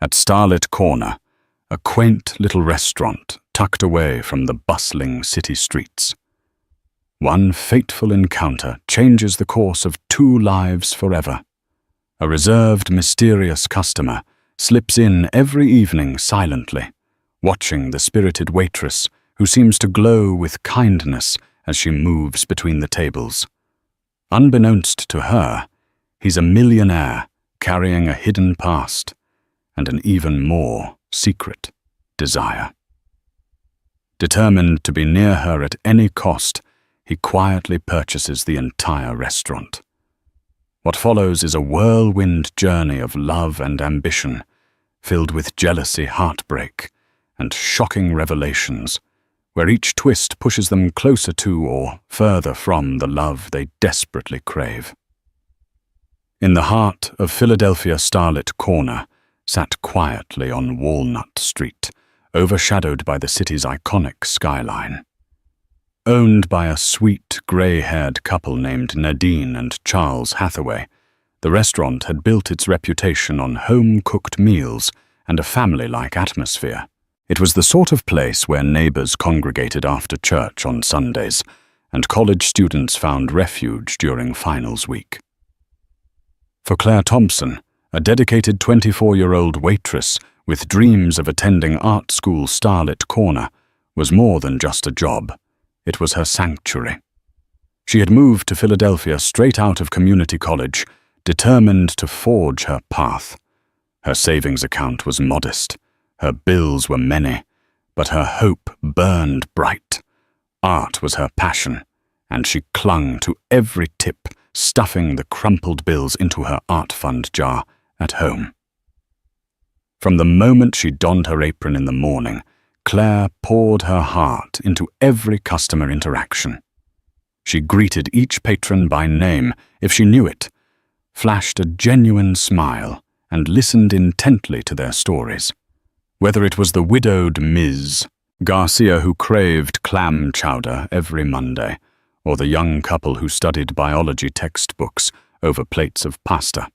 at Starlit Corner, a quaint little restaurant tucked away from the bustling city streets. One fateful encounter changes the course of 2 lives forever. A reserved, mysterious customer slips in every evening silently, watching the spirited waitress who seems to glow with kindness as she moves between the tables. Unbeknownst to her, he's a millionaire carrying a hidden past and an even more secret desire. Determined to be near her at any cost, he quietly purchases the entire restaurant. What follows is a whirlwind journey of love and ambition, filled with jealousy, heartbreak, and shocking revelations, where each twist pushes them closer to or further from the love they desperately crave. In the heart of Philadelphia Starlit Corner, sat quietly on Walnut Street, overshadowed by the city's iconic skyline. Owned by a sweet, grey-haired couple named Nadine and Charles Hathaway, the restaurant had built its reputation on home-cooked meals and a family-like atmosphere. It was the sort of place where neighbors congregated after church on Sundays, and college students found refuge during finals week. For Claire Thompson, a dedicated 24-year-old waitress with dreams of attending art school Starlit Corner, was more than just a job. It was her sanctuary. She had moved to Philadelphia straight out of community college, determined to forge her path. Her savings account was modest, her bills were many, but her hope burned bright. Art was her passion, and she clung to every tip, stuffing the crumpled bills into her art fund jar at home. From the moment she donned her apron in the morning, Claire poured her heart into every customer interaction. She greeted each patron by name if she knew it, flashed a genuine smile, and listened intently to their stories. Whether it was the widowed Ms. Garcia who craved clam chowder every Monday, or the young couple who studied biology textbooks over plates of pasta,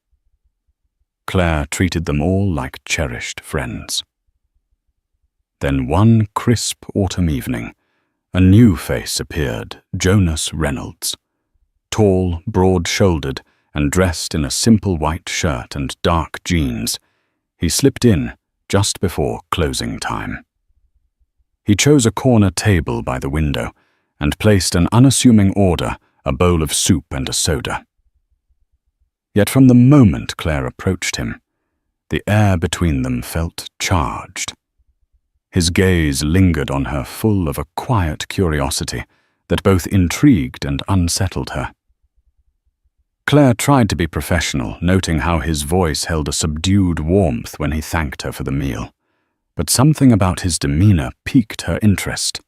Claire treated them all like cherished friends. Then one crisp autumn evening, a new face appeared, Jonas Reynolds. Tall, broad-shouldered, and dressed in a simple white shirt and dark jeans, he slipped in just before closing time. He chose a corner table by the window and placed an unassuming order, a bowl of soup and a soda. Yet from the moment Claire approached him, the air between them felt charged. His gaze lingered on her, full of a quiet curiosity that both intrigued and unsettled her. Claire tried to be professional, noting how his voice held a subdued warmth when he thanked her for the meal. But something about his demeanor piqued her interest.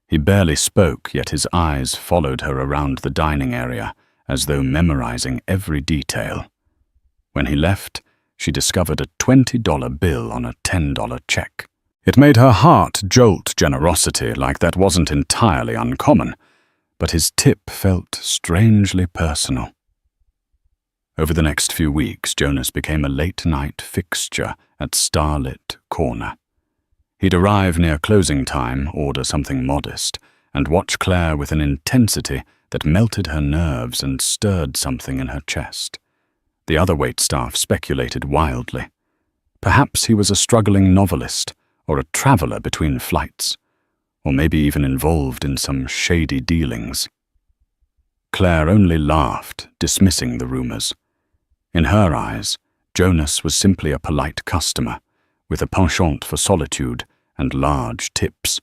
He barely spoke, yet his eyes followed her around the dining area, as though memorizing every detail. When he left, she discovered a $20 bill on a $10 check. It made her heart jolt generosity, like that wasn't entirely uncommon, but his tip felt strangely personal. Over the next few weeks, Jonas became a late-night fixture at Starlit Corner. He'd arrive near closing time, order something modest, and watch Claire with an intensity that melted her nerves and stirred something in her chest. The other waitstaff speculated wildly. Perhaps he was a struggling novelist, or a traveler between flights, or maybe even involved in some shady dealings. Claire only laughed, dismissing the rumors. In her eyes, Jonas was simply a polite customer, with a penchant for solitude and large tips.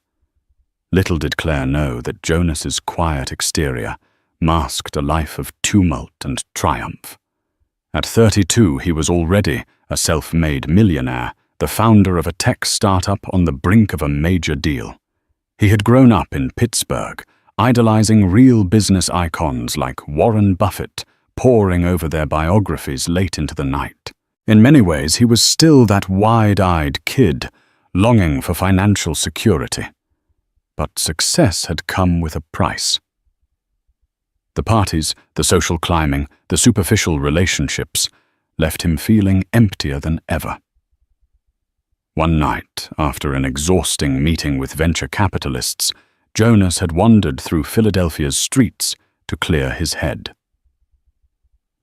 Little did Claire know that Jonas's quiet exterior masked a life of tumult and triumph. At 32, he was already a self-made millionaire, the founder of a tech startup on the brink of a major deal. He had grown up in Pittsburgh, idolizing real business icons like Warren Buffett, poring over their biographies late into the night. In many ways, he was still that wide-eyed kid, longing for financial security. But success had come with a price. The parties, the social climbing, the superficial relationships left him feeling emptier than ever. One night, after an exhausting meeting with venture capitalists, Jonas had wandered through Philadelphia's streets to clear his head.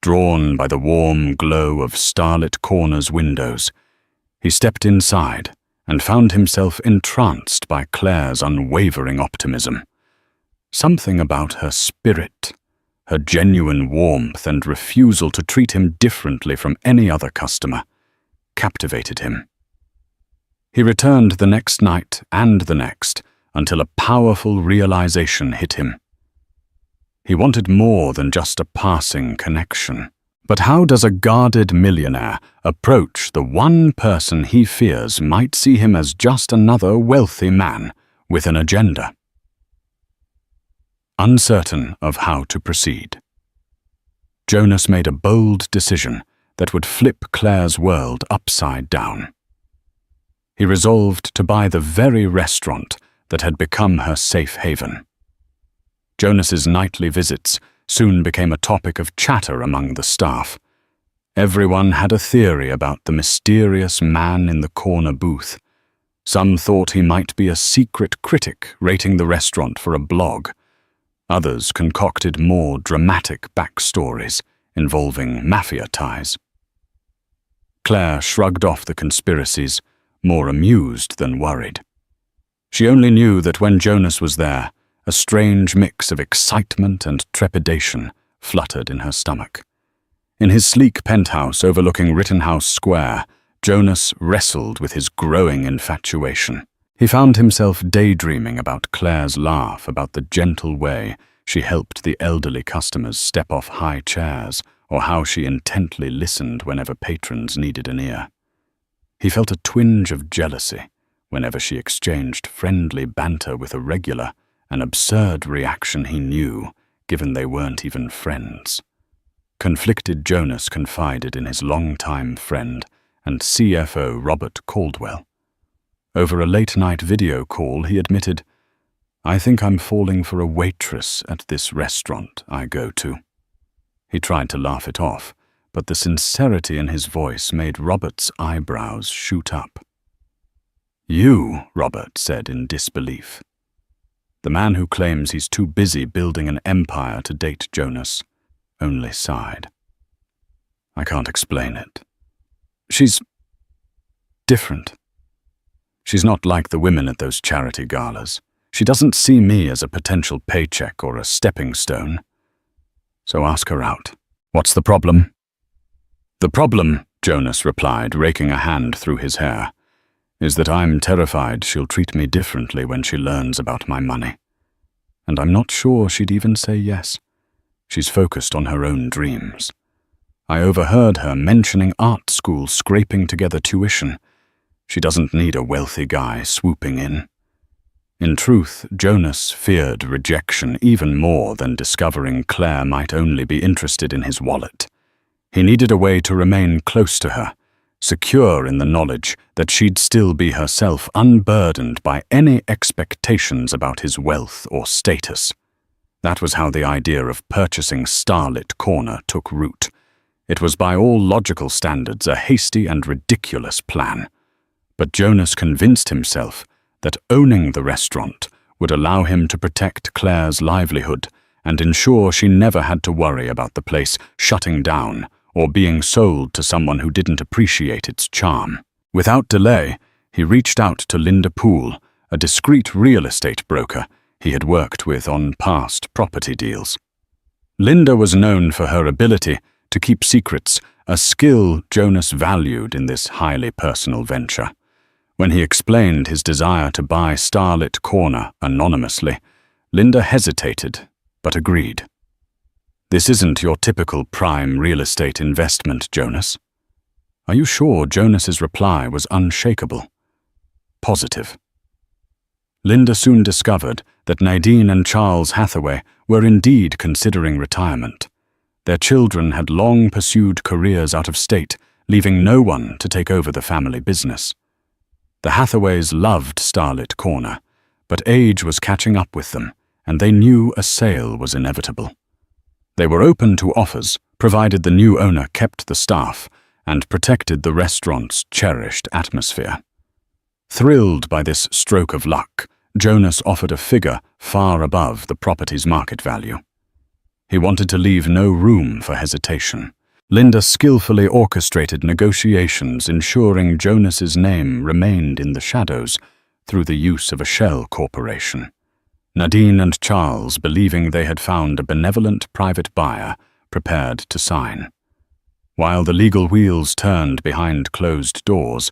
Drawn by the warm glow of starlit Corner's windows, he stepped inside and found himself entranced by Claire's unwavering optimism. Something about her spirit, her genuine warmth and refusal to treat him differently from any other customer, captivated him. He returned the next night and the next until a powerful realization hit him. He wanted more than just a passing connection. But how does a guarded millionaire approach the one person he fears might see him as just another wealthy man with an agenda? Uncertain of how to proceed, Jonas made a bold decision that would flip Claire's world upside down. He resolved to buy the very restaurant that had become her safe haven. Jonas's nightly visits soon became a topic of chatter among the staff. Everyone had a theory about the mysterious man in the corner booth. Some thought he might be a secret critic rating the restaurant for a blog. Others concocted more dramatic backstories involving mafia ties. Claire shrugged off the conspiracies, more amused than worried. She only knew that when Jonas was there, a strange mix of excitement and trepidation fluttered in her stomach. In his sleek penthouse overlooking Rittenhouse Square, Jonas wrestled with his growing infatuation. He found himself daydreaming about Claire's laugh, about the gentle way she helped the elderly customers step off high chairs, or how she intently listened whenever patrons needed an ear. He felt a twinge of jealousy whenever she exchanged friendly banter with a regular, an absurd reaction he knew, given they weren't even friends. Conflicted Jonas confided in his longtime friend and CFO Robert Caldwell. Over a late-night video call, he admitted, "I think I'm falling for a waitress at this restaurant I go to." He tried to laugh it off, but the sincerity in his voice made Robert's eyebrows shoot up. "You," Robert said in disbelief. The man who claims he's too busy building an empire to date Jonas only sighed. "I can't explain it. She's different. She's not like the women at those charity galas. She doesn't see me as a potential paycheck or a stepping stone. So ask her out." "What's the problem?" "The problem," Jonas replied, raking a hand through his hair, "is that I'm terrified she'll treat me differently when she learns about my money. And I'm not sure she'd even say yes. She's focused on her own dreams. I overheard her mentioning art school scraping together tuition. She doesn't need a wealthy guy swooping in." In truth, Jonas feared rejection even more than discovering Claire might only be interested in his wallet. He needed a way to remain close to her, secure in the knowledge that she'd still be herself, unburdened by any expectations about his wealth or status. That was how the idea of purchasing Starlit Corner took root. It was by all logical standards a hasty and ridiculous plan. But Jonas convinced himself that owning the restaurant would allow him to protect Claire's livelihood and ensure she never had to worry about the place shutting down or being sold to someone who didn't appreciate its charm. Without delay, he reached out to Linda Poole, a discreet real estate broker he had worked with on past property deals. Linda was known for her ability to keep secrets, a skill Jonas valued in this highly personal venture. When he explained his desire to buy Starlit Corner anonymously, Linda hesitated, but agreed. "This isn't your typical prime real estate investment, Jonas." Are you sure? Jonas's reply was unshakable. Positive. Linda soon discovered that Nadine and Charles Hathaway were indeed considering retirement. Their children had long pursued careers out of state, leaving no one to take over the family business. The Hathaways loved Starlit Corner, but age was catching up with them, and they knew a sale was inevitable. They were open to offers, provided the new owner kept the staff and protected the restaurant's cherished atmosphere. Thrilled by this stroke of luck, Jonas offered a figure far above the property's market value. He wanted to leave no room for hesitation. Linda skillfully orchestrated negotiations, ensuring Jonas's name remained in the shadows through the use of a shell corporation. Nadine and Charles, believing they had found a benevolent private buyer, prepared to sign. While the legal wheels turned behind closed doors,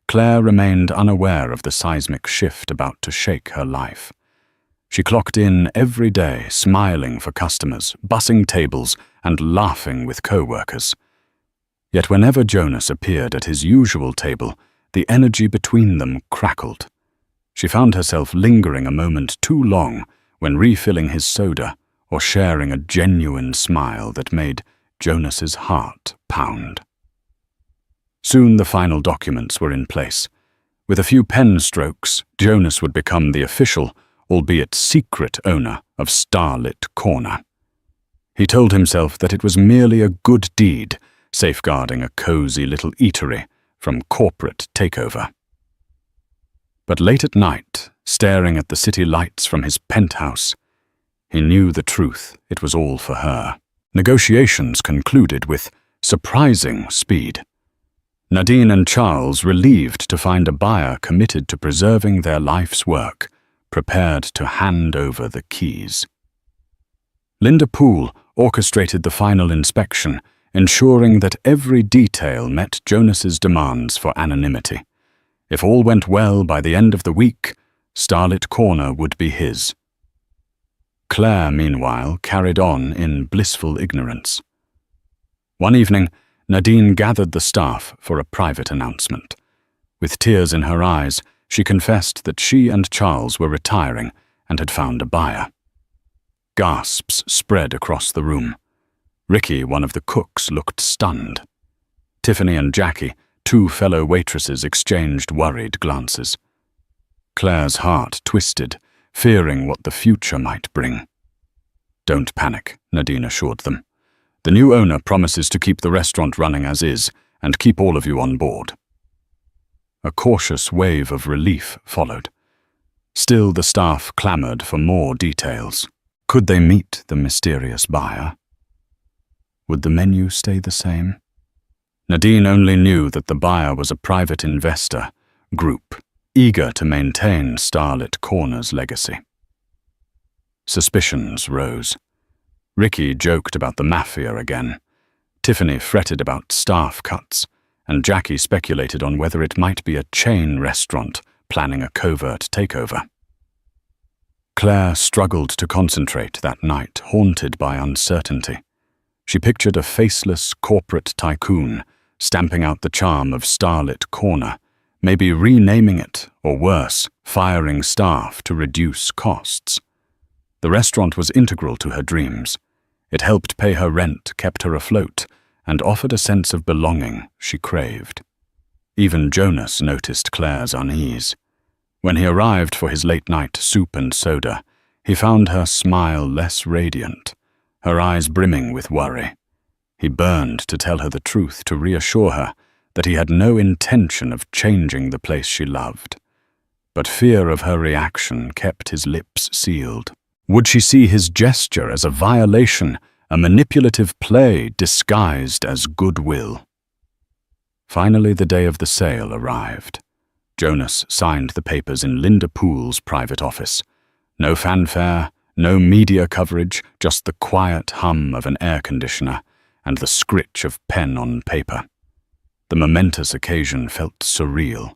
Claire remained unaware of the seismic shift about to shake her life. She clocked in every day, smiling for customers, bussing tables, and laughing with co-workers. Yet whenever Jonas appeared at his usual table, the energy between them crackled. She found herself lingering a moment too long when refilling his soda or sharing a genuine smile that made Jonas's heart pound. Soon the final documents were in place. With a few pen strokes, Jonas would become the official, albeit secret owner of Starlit Corner. He told himself that it was merely a good deed, safeguarding a cozy little eatery from corporate takeover. But late at night, staring at the city lights from his penthouse, he knew the truth. It was all for her. Negotiations concluded with surprising speed. Nadine and Charles, relieved to find a buyer committed to preserving their life's work, prepared to hand over the keys. Linda Poole orchestrated the final inspection, ensuring that every detail met Jonas's demands for anonymity. If all went well by the end of the week, Starlit Corner would be his. Claire, meanwhile, carried on in blissful ignorance. One evening, Nadine gathered the staff for a private announcement. With tears in her eyes, she confessed that she and Charles were retiring and had found a buyer. Gasps spread across the room. Ricky, one of the cooks, looked stunned. Tiffany and Jackie, two fellow waitresses, exchanged worried glances. Claire's heart twisted, fearing what the future might bring. "Don't panic," Nadine assured them. "The new owner promises to keep the restaurant running as is and keep all of you on board." A cautious wave of relief followed. Still, the staff clamored for more details. Could they meet the mysterious buyer? Would the menu stay the same? Nadine only knew that the buyer was a private investor group, eager to maintain Starlit Corner's legacy. Suspicions rose. Ricky joked about the mafia again. Tiffany fretted about staff cuts, and Jackie speculated on whether it might be a chain restaurant planning a covert takeover. Claire struggled to concentrate that night, haunted by uncertainty. She pictured a faceless corporate tycoon stamping out the charm of Starlit Corner, maybe renaming it, or worse, firing staff to reduce costs. The restaurant was integral to her dreams. It helped pay her rent, kept her afloat, and offered a sense of belonging she craved. Even Jonas noticed Claire's unease. When he arrived for his late-night soup and soda, he found her smile less radiant, her eyes brimming with worry. He burned to tell her the truth, to reassure her that he had no intention of changing the place she loved. But fear of her reaction kept his lips sealed. Would she see his gesture as a violation, a manipulative play disguised as goodwill? Finally, the day of the sale arrived. Jonas signed the papers in Linda Poole's private office. No fanfare, no media coverage, just the quiet hum of an air conditioner and the scritch of pen on paper. The momentous occasion felt surreal.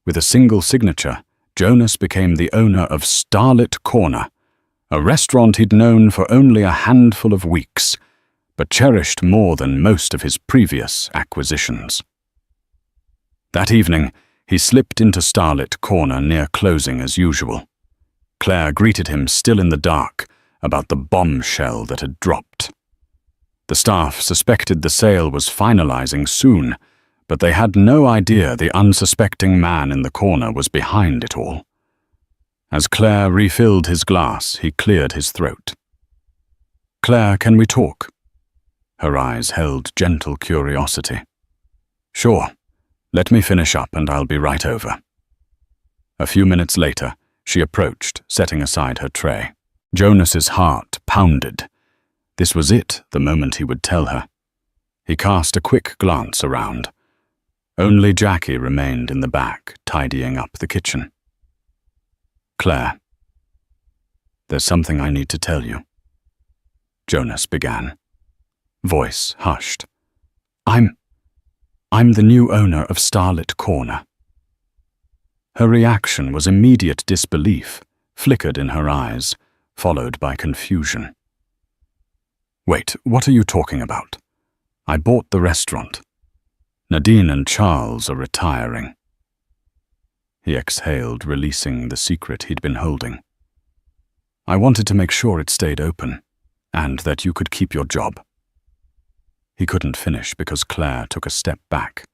With a single signature, Jonas became the owner of Starlit Corner, a restaurant he'd known for only a handful of weeks, but cherished more than most of his previous acquisitions. That evening, he slipped into Starlit Corner near closing as usual. Claire greeted him, still in the dark, about the bombshell that had dropped. The staff suspected the sale was finalizing soon, but they had no idea the unsuspecting man in the corner was behind it all. As Claire refilled his glass, he cleared his throat. "Claire, can we talk?" Her eyes held gentle curiosity. "Sure. Let me finish up and I'll be right over." A few minutes later, she approached, setting aside her tray. Jonas's heart pounded. This was it, the moment he would tell her. He cast a quick glance around. Only Jackie remained in the back, tidying up the kitchen. "Claire, there's something I need to tell you," Jonas began. Voice hushed. I'm the new owner of Starlit Corner." Her reaction was immediate disbelief, flickered in her eyes, followed by confusion. "Wait, what are you talking about? I bought the restaurant. Nadine and Charles are retiring." He exhaled, releasing the secret he'd been holding. "I wanted to make sure it stayed open, and that you could keep your job." He couldn't finish because Claire took a step back.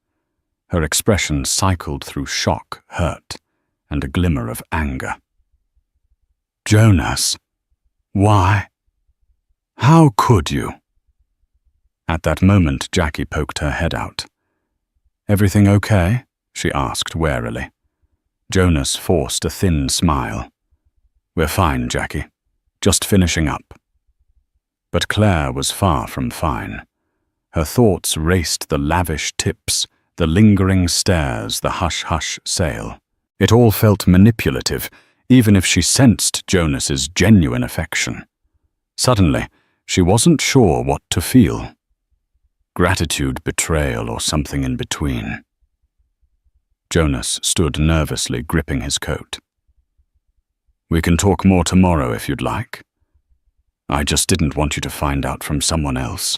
Her expression cycled through shock, hurt, and a glimmer of anger. "Jonas, why? How could you?" At that moment, Jackie poked her head out. "Everything okay?" she asked warily. Jonas forced a thin smile. "We're fine, Jackie. Just finishing up." But Claire was far from fine. Her thoughts raced the lavish tips, the lingering stares, the hush-hush sale. It all felt manipulative, even if she sensed Jonas's genuine affection. Suddenly, she wasn't sure what to feel. Gratitude, betrayal, or something in between. Jonas stood nervously, gripping his coat. "We can talk more tomorrow if you'd like. I just didn't want you to find out from someone else."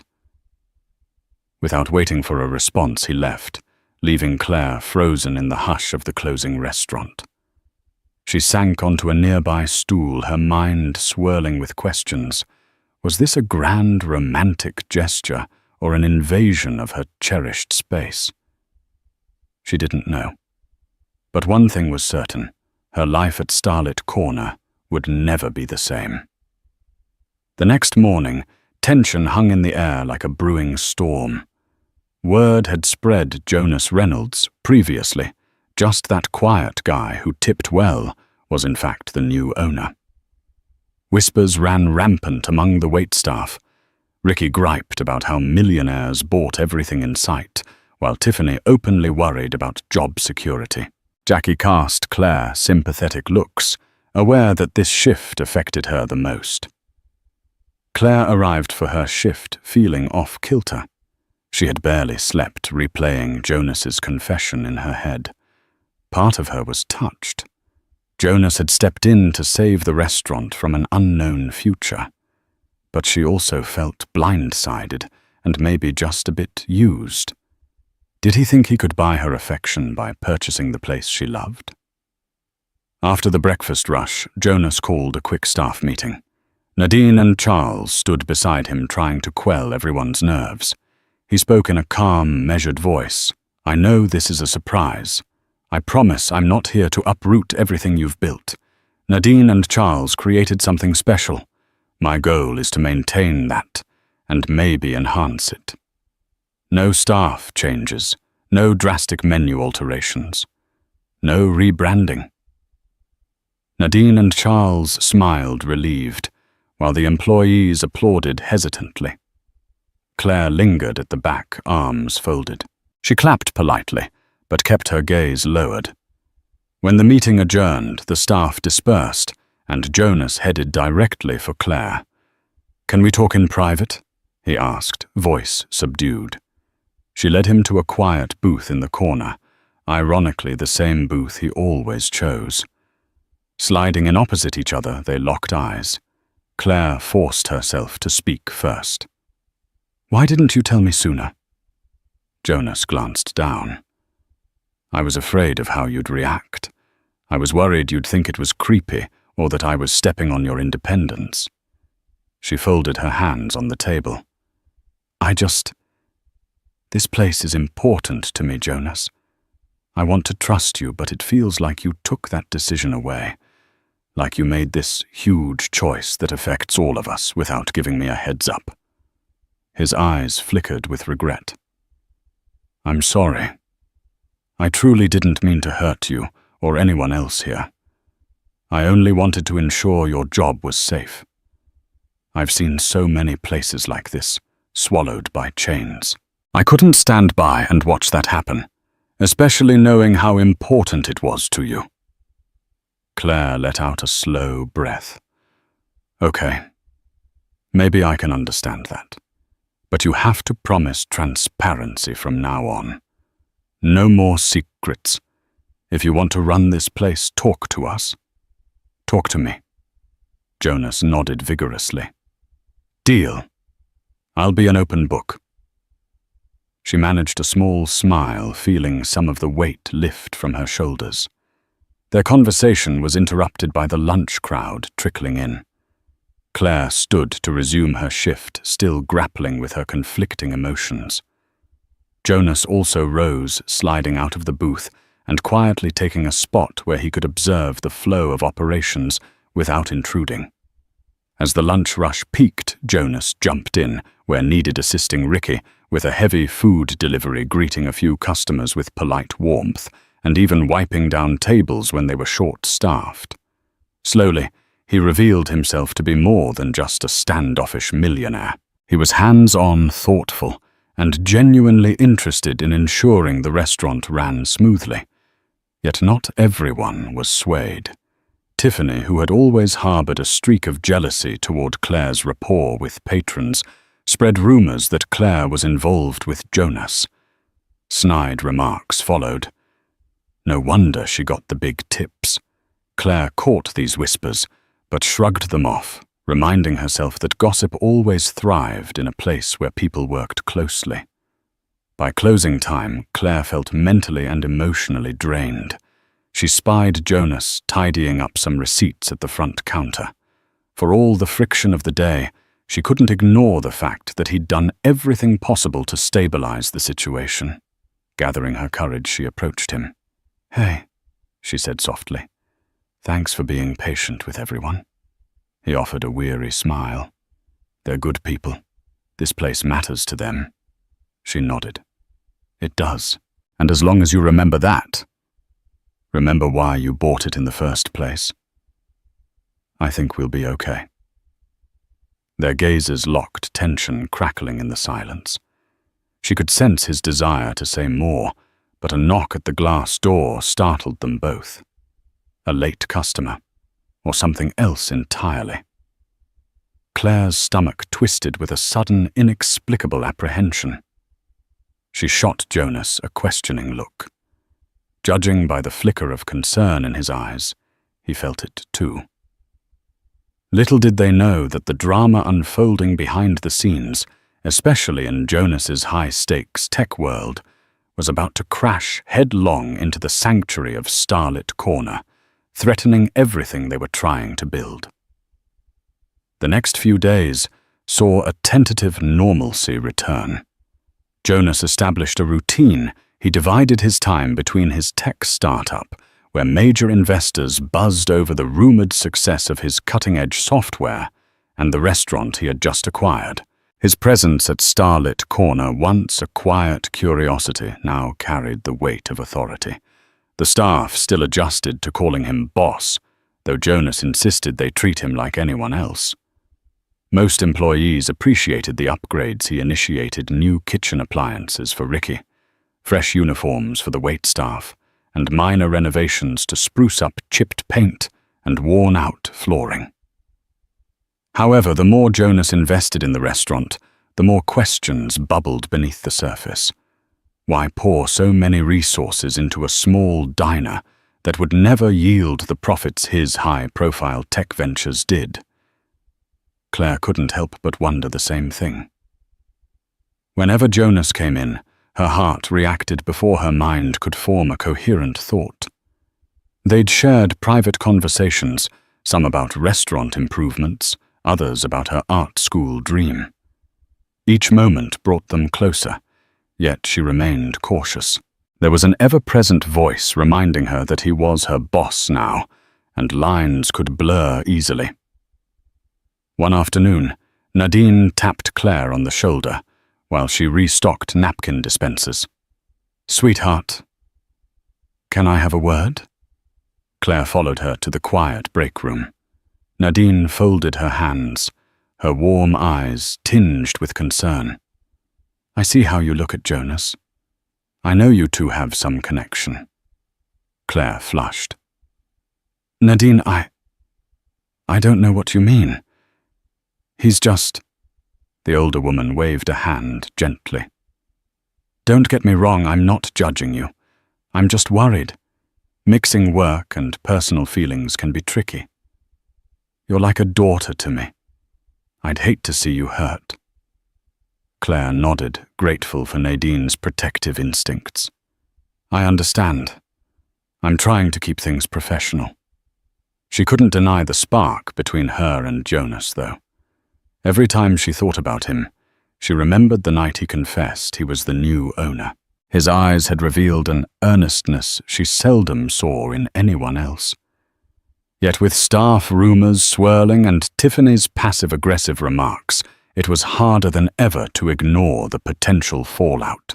Without waiting for a response, he left, leaving Claire frozen in the hush of the closing restaurant. She sank onto a nearby stool, her mind swirling with questions. Was this a grand, romantic gesture, or an invasion of her cherished space? She didn't know. But one thing was certain: her life at Starlit Corner would never be the same. The next morning, tension hung in the air like a brewing storm. Word had spread Jonas Reynolds, previously, just that quiet guy who tipped well, was in fact the new owner. Whispers ran rampant among the waitstaff. Ricky griped about how millionaires bought everything in sight, while Tiffany openly worried about job security. Jackie cast Claire sympathetic looks, aware that this shift affected her the most. Claire arrived for her shift feeling off-kilter. She had barely slept, replaying Jonas's confession in her head. Part of her was touched. Jonas had stepped in to save the restaurant from an unknown future. But she also felt blindsided and maybe just a bit used. Did he think he could buy her affection by purchasing the place she loved? After the breakfast rush, Jonas called a quick staff meeting. Nadine and Charles stood beside him, trying to quell everyone's nerves. He spoke in a calm, measured voice. "I know this is a surprise. I promise I'm not here to uproot everything you've built. Nadine and Charles created something special. My goal is to maintain that, and maybe enhance it. No staff changes, no drastic menu alterations, no rebranding." Nadine and Charles smiled, relieved, while the employees applauded hesitantly. Claire lingered at the back, arms folded. She clapped politely, but kept her gaze lowered. When the meeting adjourned, the staff dispersed, and Jonas headed directly for Claire. "Can we talk in private?" he asked, voice subdued. She led him to a quiet booth in the corner, ironically the same booth he always chose. Sliding in opposite each other, they locked eyes. Claire forced herself to speak first. "Why didn't you tell me sooner?" Jonas glanced down. "I was afraid of how you'd react. I was worried you'd think it was creepy or that I was stepping on your independence." She folded her hands on the table. This place is important to me, Jonas. I want to trust you, but it feels like you took that decision away. Like you made this huge choice that affects all of us without giving me a heads up." His eyes flickered with regret. "I'm sorry. I truly didn't mean to hurt you or anyone else here. I only wanted to ensure your job was safe. I've seen so many places like this, swallowed by chains. I couldn't stand by and watch that happen, especially knowing how important it was to you." Claire let out a slow breath. "Okay, maybe I can understand that. But you have to promise transparency from now on. No more secrets. If you want to run this place, talk to us. Talk to me." Jonas nodded vigorously. "Deal. I'll be an open book." She managed a small smile, feeling some of the weight lift from her shoulders. Their conversation was interrupted by the lunch crowd trickling in. Claire stood to resume her shift, still grappling with her conflicting emotions. Jonas also rose, sliding out of the booth and quietly taking a spot where he could observe the flow of operations without intruding. As the lunch rush peaked, Jonas jumped in, where needed, assisting Ricky with a heavy food delivery, greeting a few customers with polite warmth, and even wiping down tables when they were short-staffed. Slowly, he revealed himself to be more than just a standoffish millionaire. He was hands-on, thoughtful, and genuinely interested in ensuring the restaurant ran smoothly. Yet not everyone was swayed. Tiffany, who had always harbored a streak of jealousy toward Claire's rapport with patrons, spread rumors that Claire was involved with Jonas. Snide remarks followed. No wonder she got the big tips. Claire caught these whispers, but shrugged them off, reminding herself that gossip always thrived in a place where people worked closely. By closing time, Claire felt mentally and emotionally drained. She spied Jonas tidying up some receipts at the front counter. For all the friction of the day, she couldn't ignore the fact that he'd done everything possible to stabilize the situation. Gathering her courage, she approached him. "Hey," she said softly. "Thanks for being patient with everyone." He offered a weary smile. "They're good people. This place matters to them." She nodded. "It does. And as long as you remember that, remember why you bought it in the first place, I think we'll be okay." Their gazes locked, tension crackling in the silence. She could sense his desire to say more, but a knock at the glass door startled them both. A late customer, or something else entirely. Claire's stomach twisted with a sudden, inexplicable apprehension. She shot Jonas a questioning look. Judging by the flicker of concern in his eyes, he felt it too. Little did they know that the drama unfolding behind the scenes, especially in Jonas's high-stakes tech world, was about to crash headlong into the sanctuary of Starlit Corner, threatening everything they were trying to build. The next few days saw a tentative normalcy return. Jonas established a routine. He divided his time between his tech startup, where major investors buzzed over the rumored success of his cutting-edge software, and the restaurant he had just acquired. His presence at Starlit Corner, once a quiet curiosity, now carried the weight of authority. The staff still adjusted to calling him boss, though Jonas insisted they treat him like anyone else. Most employees appreciated the upgrades he initiated: new kitchen appliances for Ricky, fresh uniforms for the waitstaff, and minor renovations to spruce up chipped paint and worn-out flooring. However, the more Jonas invested in the restaurant, the more questions bubbled beneath the surface. Why pour so many resources into a small diner that would never yield the profits his high-profile tech ventures did? Claire couldn't help but wonder the same thing. Whenever Jonas came in, her heart reacted before her mind could form a coherent thought. They'd shared private conversations, some about restaurant improvements, others about her art school dream. Each moment brought them closer, yet she remained cautious. There was an ever-present voice reminding her that he was her boss now, and lines could blur easily. One afternoon, Nadine tapped Claire on the shoulder while she restocked napkin dispensers. "Sweetheart, can I have a word?" Claire followed her to the quiet break room. Nadine folded her hands, her warm eyes tinged with concern. "I see how you look at Jonas. I know you two have some connection." Claire flushed. "Nadine, I don't know what you mean. He's just—" The older woman waved a hand gently. "Don't get me wrong, I'm not judging you. I'm just worried. Mixing work and personal feelings can be tricky. You're like a daughter to me. I'd hate to see you hurt." Claire nodded, grateful for Nadine's protective instincts. "I understand. I'm trying to keep things professional." She couldn't deny the spark between her and Jonas, though. Every time she thought about him, she remembered the night he confessed he was the new owner. His eyes had revealed an earnestness she seldom saw in anyone else. Yet with staff rumors swirling and Tiffany's passive-aggressive remarks, it was harder than ever to ignore the potential fallout.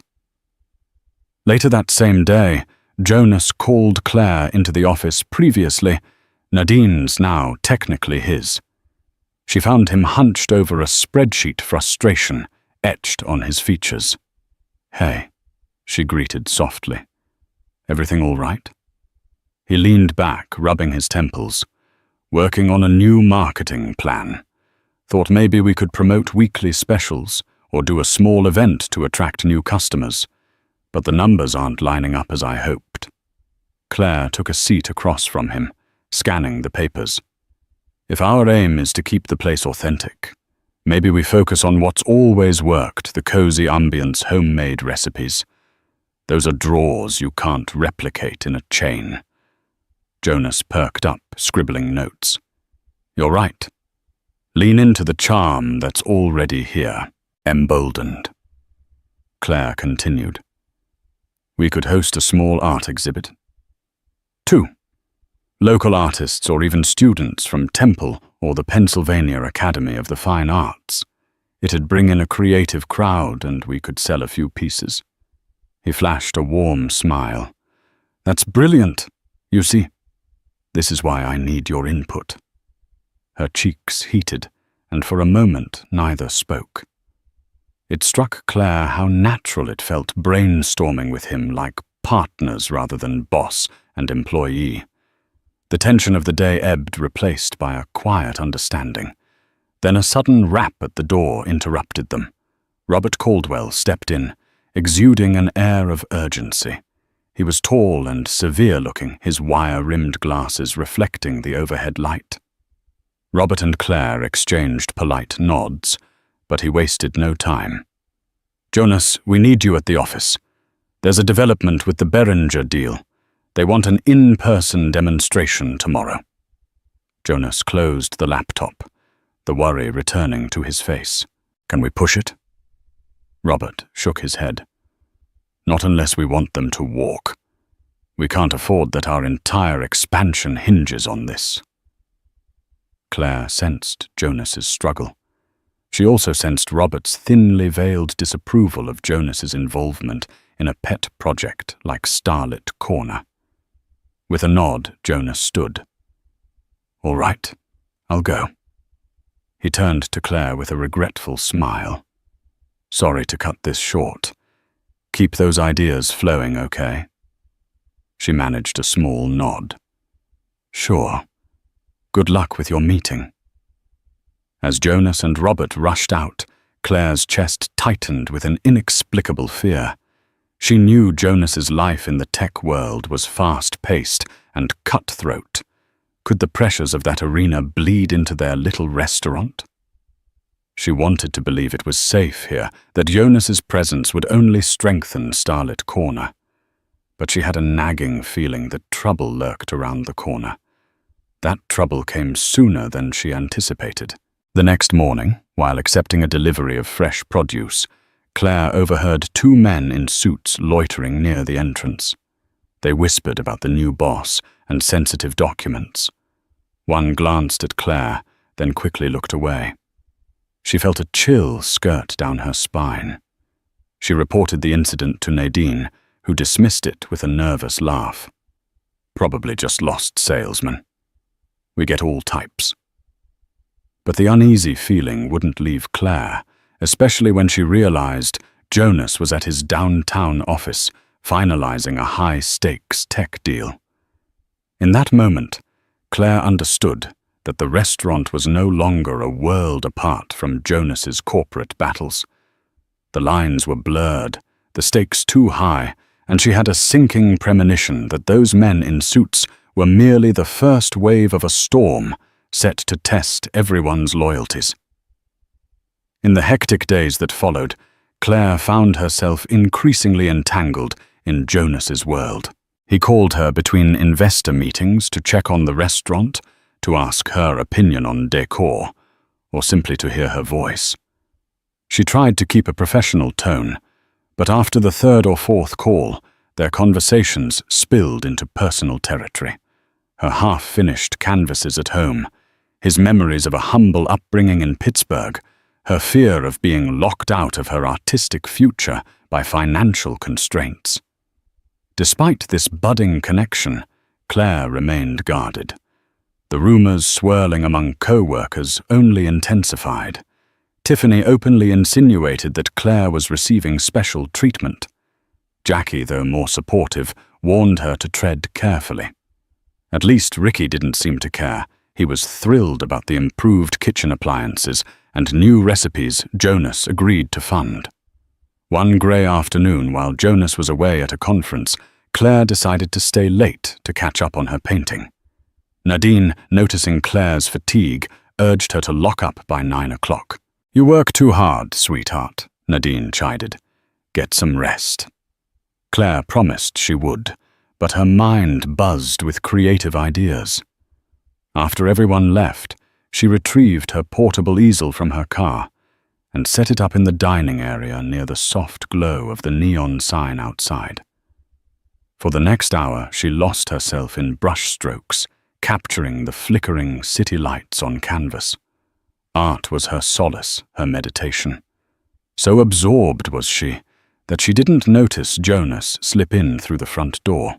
Later that same day, Jonas called Claire into the office previously, Nadine's now technically his. She found him hunched over a spreadsheet, frustration etched on his features. "Hey," she greeted softly. "Everything all right?" He leaned back, rubbing his temples. "Working on a new marketing plan. Thought maybe we could promote weekly specials or do a small event to attract new customers. But the numbers aren't lining up as I hoped." Claire took a seat across from him, scanning the papers. "If our aim is to keep the place authentic, maybe we focus on what's always worked, the cozy ambience, homemade recipes. Those are draws you can't replicate in a chain." Jonas perked up, scribbling notes. "You're right. Lean into the charm that's already here, emboldened." Claire continued. "We could host a small art exhibit. 2. Local artists or even students from Temple or the Pennsylvania Academy of the Fine Arts. It'd bring in a creative crowd and we could sell a few pieces." He flashed a warm smile. "That's brilliant. You see, this is why I need your input." Her cheeks heated, and for a moment neither spoke. It struck Claire how natural it felt brainstorming with him like partners rather than boss and employee. The tension of the day ebbed, replaced by a quiet understanding. Then a sudden rap at the door interrupted them. Robert Caldwell stepped in, exuding an air of urgency. He was tall and severe-looking, his wire-rimmed glasses reflecting the overhead light. Robert and Claire exchanged polite nods, but he wasted no time. "Jonas, we need you at the office. There's a development with the Beringer deal. They want an in-person demonstration tomorrow." Jonas closed the laptop, the worry returning to his face. "Can we push it?" Robert shook his head. "Not unless we want them to walk. We can't afford that our entire expansion hinges on this." Claire sensed Jonas's struggle. She also sensed Robert's thinly veiled disapproval of Jonas's involvement in a pet project like Starlit Corner. With a nod, Jonas stood. "All right, I'll go." He turned to Claire with a regretful smile. "Sorry to cut this short. Keep those ideas flowing, okay?" She managed a small nod. "Sure. Good luck with your meeting." As Jonas and Robert rushed out, Claire's chest tightened with an inexplicable fear. She knew Jonas's life in the tech world was fast-paced and cutthroat. Could the pressures of that arena bleed into their little restaurant? She wanted to believe it was safe here, that Jonas's presence would only strengthen Starlit Corner. But she had a nagging feeling that trouble lurked around the corner. That trouble came sooner than she anticipated. The next morning, while accepting a delivery of fresh produce, Claire overheard 2 men in suits loitering near the entrance. They whispered about the new boss and sensitive documents. One glanced at Claire, then quickly looked away. She felt a chill skirt down her spine. She reported the incident to Nadine, who dismissed it with a nervous laugh. Probably just lost salesman. We get all types. But the uneasy feeling wouldn't leave Claire, especially when she realized Jonas was at his downtown office, finalizing a high-stakes tech deal. In that moment, Claire understood that the restaurant was no longer a world apart from Jonas's corporate battles. The lines were blurred, the stakes too high, and she had a sinking premonition that those men in suits were merely the first wave of a storm set to test everyone's loyalties. In the hectic days that followed, Claire found herself increasingly entangled in Jonas's world. He called her between investor meetings to check on the restaurant, to ask her opinion on decor, or simply to hear her voice. She tried to keep a professional tone, but after the third or fourth call, their conversations spilled into personal territory. Her half-finished canvases at home, his memories of a humble upbringing in Pittsburgh, her fear of being locked out of her artistic future by financial constraints. Despite this budding connection, Claire remained guarded. The rumors swirling among co-workers only intensified. Tiffany openly insinuated that Claire was receiving special treatment. Jackie, though more supportive, warned her to tread carefully. At least Ricky didn't seem to care. He was thrilled about the improved kitchen appliances and new recipes Jonas agreed to fund. One grey afternoon, while Jonas was away at a conference, Claire decided to stay late to catch up on her painting. Nadine, noticing Claire's fatigue, urged her to lock up by 9 o'clock. "You work too hard, sweetheart," Nadine chided. "Get some rest." Claire promised she would, but her mind buzzed with creative ideas. After everyone left, she retrieved her portable easel from her car and set it up in the dining area near the soft glow of the neon sign outside. For the next hour, she lost herself in brushstrokes, capturing the flickering city lights on canvas. Art was her solace, her meditation. So absorbed was she that she didn't notice Jonas slip in through the front door.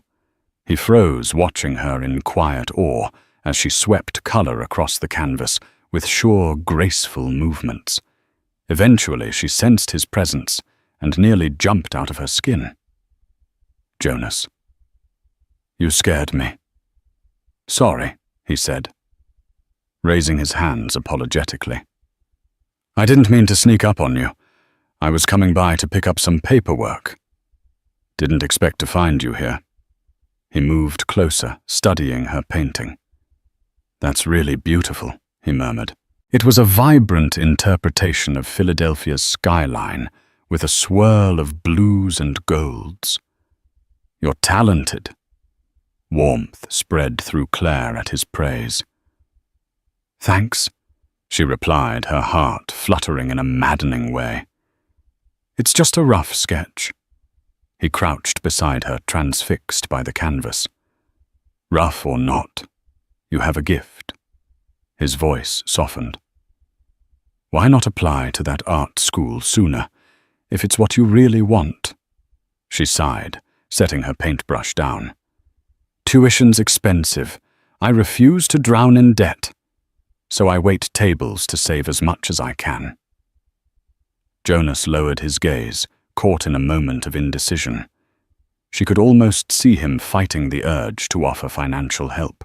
He froze, watching her in quiet awe as she swept color across the canvas with sure, graceful movements. Eventually, she sensed his presence and nearly jumped out of her skin. "Jonas, you scared me." "Sorry," he said, raising his hands apologetically. "I didn't mean to sneak up on you. I was coming by to pick up some paperwork. Didn't expect to find you here." He moved closer, studying her painting. "That's really beautiful," he murmured. It was a vibrant interpretation of Philadelphia's skyline, with a swirl of blues and golds. "You're talented." Warmth spread through Claire at his praise. "Thanks," she replied, her heart fluttering in a maddening way. "It's just a rough sketch." He crouched beside her, transfixed by the canvas. "Rough or not, you have a gift." His voice softened. "Why not apply to that art school sooner, if it's what you really want?" She sighed, setting her paintbrush down. "Tuition's expensive. I refuse to drown in debt, so I wait tables to save as much as I can." Jonas lowered his gaze, caught in a moment of indecision. She could almost see him fighting the urge to offer financial help.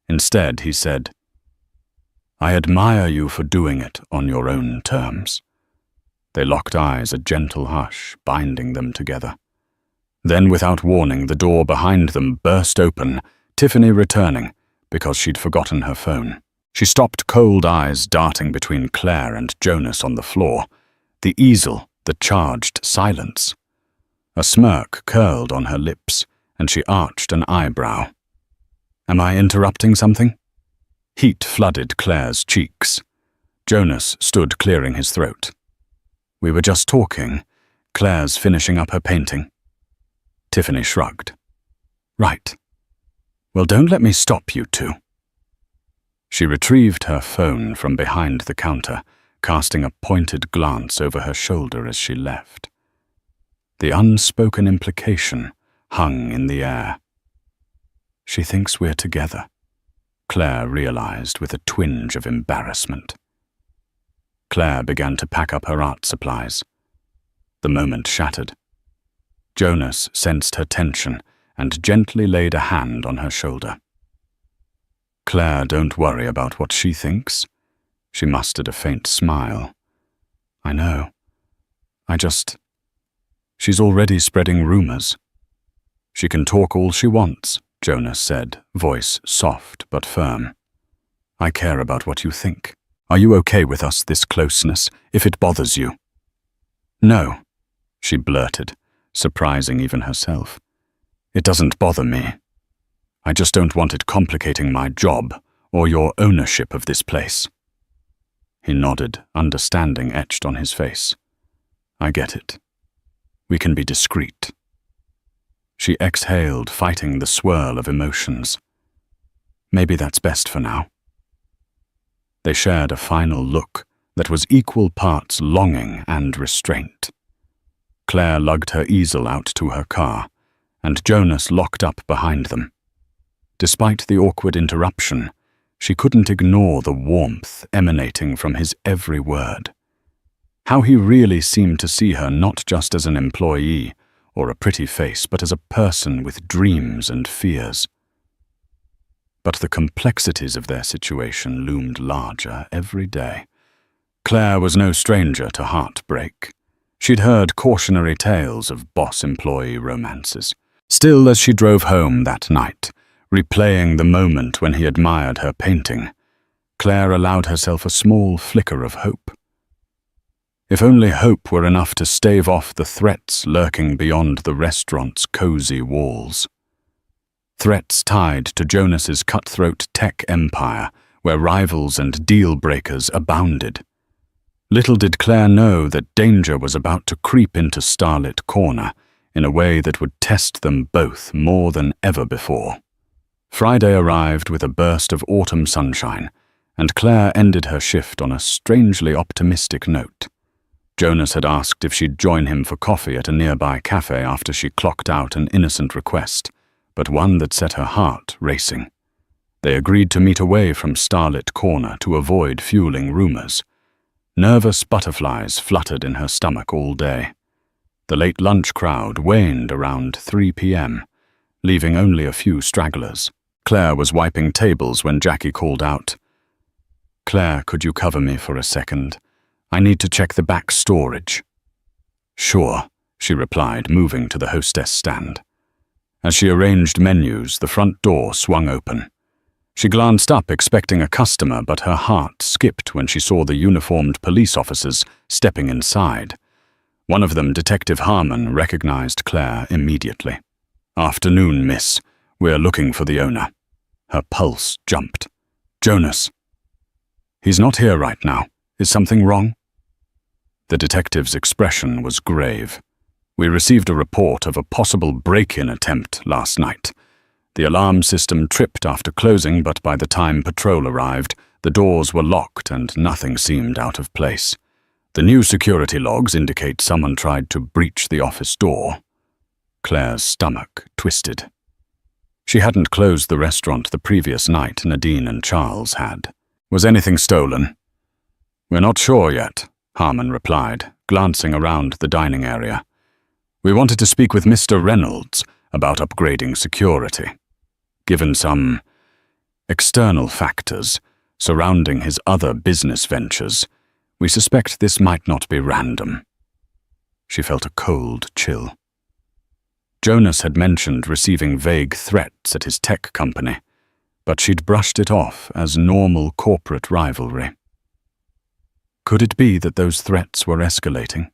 Instead, he said, "I admire you for doing it on your own terms." They locked eyes, a gentle hush binding them together. Then, without warning, the door behind them burst open, Tiffany returning because she'd forgotten her phone. She stopped, cold eyes darting between Claire and Jonas on the floor, the easel that charged silence. A smirk curled on her lips, and she arched an eyebrow. "Am I interrupting something?" Heat flooded Claire's cheeks. Jonas stood clearing his throat. "We were just talking. Claire's finishing up her painting." Tiffany shrugged. "Right. Well, don't let me stop you two." She retrieved her phone from behind the counter, casting a pointed glance over her shoulder as she left. The unspoken implication hung in the air. She thinks we're together, Claire realized with a twinge of embarrassment. Claire began to pack up her art supplies. The moment shattered. Jonas sensed her tension and gently laid a hand on her shoulder. Claire, don't worry about what she thinks. She mustered a faint smile. I know. She's already spreading rumors. She can talk all she wants, Jonas said, voice soft but firm. I care about what you think. Are you okay with us, this closeness, if it bothers you? No, she blurted, surprising even herself. It doesn't bother me. I just don't want it complicating my job or your ownership of this place. He nodded, understanding etched on his face. I get it. We can be discreet. She exhaled, fighting the swirl of emotions. Maybe that's best for now. They shared a final look that was equal parts longing and restraint. Claire lugged her easel out to her car, and Jonas locked up behind them. Despite the awkward interruption, she couldn't ignore the warmth emanating from his every word. How he really seemed to see her not just as an employee or a pretty face, but as a person with dreams and fears. But the complexities of their situation loomed larger every day. Claire was no stranger to heartbreak. She'd heard cautionary tales of boss-employee romances. Still, as she drove home that night, replaying the moment when he admired her painting, Claire allowed herself a small flicker of hope. If only hope were enough to stave off the threats lurking beyond the restaurant's cozy walls. Threats tied to Jonas's cutthroat tech empire, where rivals and deal-breakers abounded. Little did Claire know that danger was about to creep into Starlit Corner in a way that would test them both more than ever before. Friday arrived with a burst of autumn sunshine, and Claire ended her shift on a strangely optimistic note. Jonas had asked if she'd join him for coffee at a nearby café after she clocked out an innocent request, but one that set her heart racing. They agreed to meet away from Starlit Corner to avoid fueling rumors. Nervous butterflies fluttered in her stomach all day. The late lunch crowd waned around 3 p.m., leaving only a few stragglers. Claire was wiping tables when Jackie called out, "Claire, could you cover me for a second? I need to check the back storage." "Sure," she replied, moving to the hostess stand. As she arranged menus, the front door swung open. She glanced up, expecting a customer, but her heart skipped when she saw the uniformed police officers stepping inside. One of them, Detective Harmon, recognized Claire immediately. "Afternoon, miss. We're looking for the owner." Her pulse jumped. "Jonas." "He's not here right now. Is something wrong?" The detective's expression was grave. "We received a report of a possible break-in attempt last night. The alarm system tripped after closing, but by the time patrol arrived, the doors were locked and nothing seemed out of place. The new security logs indicate someone tried to breach the office door." Claire's stomach twisted. She hadn't closed the restaurant the previous night, Nadine and Charles had. "Was anything stolen?" "We're not sure yet," Harmon replied, glancing around the dining area. "We wanted to speak with Mr. Reynolds about upgrading security. Given some external factors surrounding his other business ventures, we suspect this might not be random." She felt a cold chill. Jonas had mentioned receiving vague threats at his tech company, but she'd brushed it off as normal corporate rivalry. Could it be that those threats were escalating?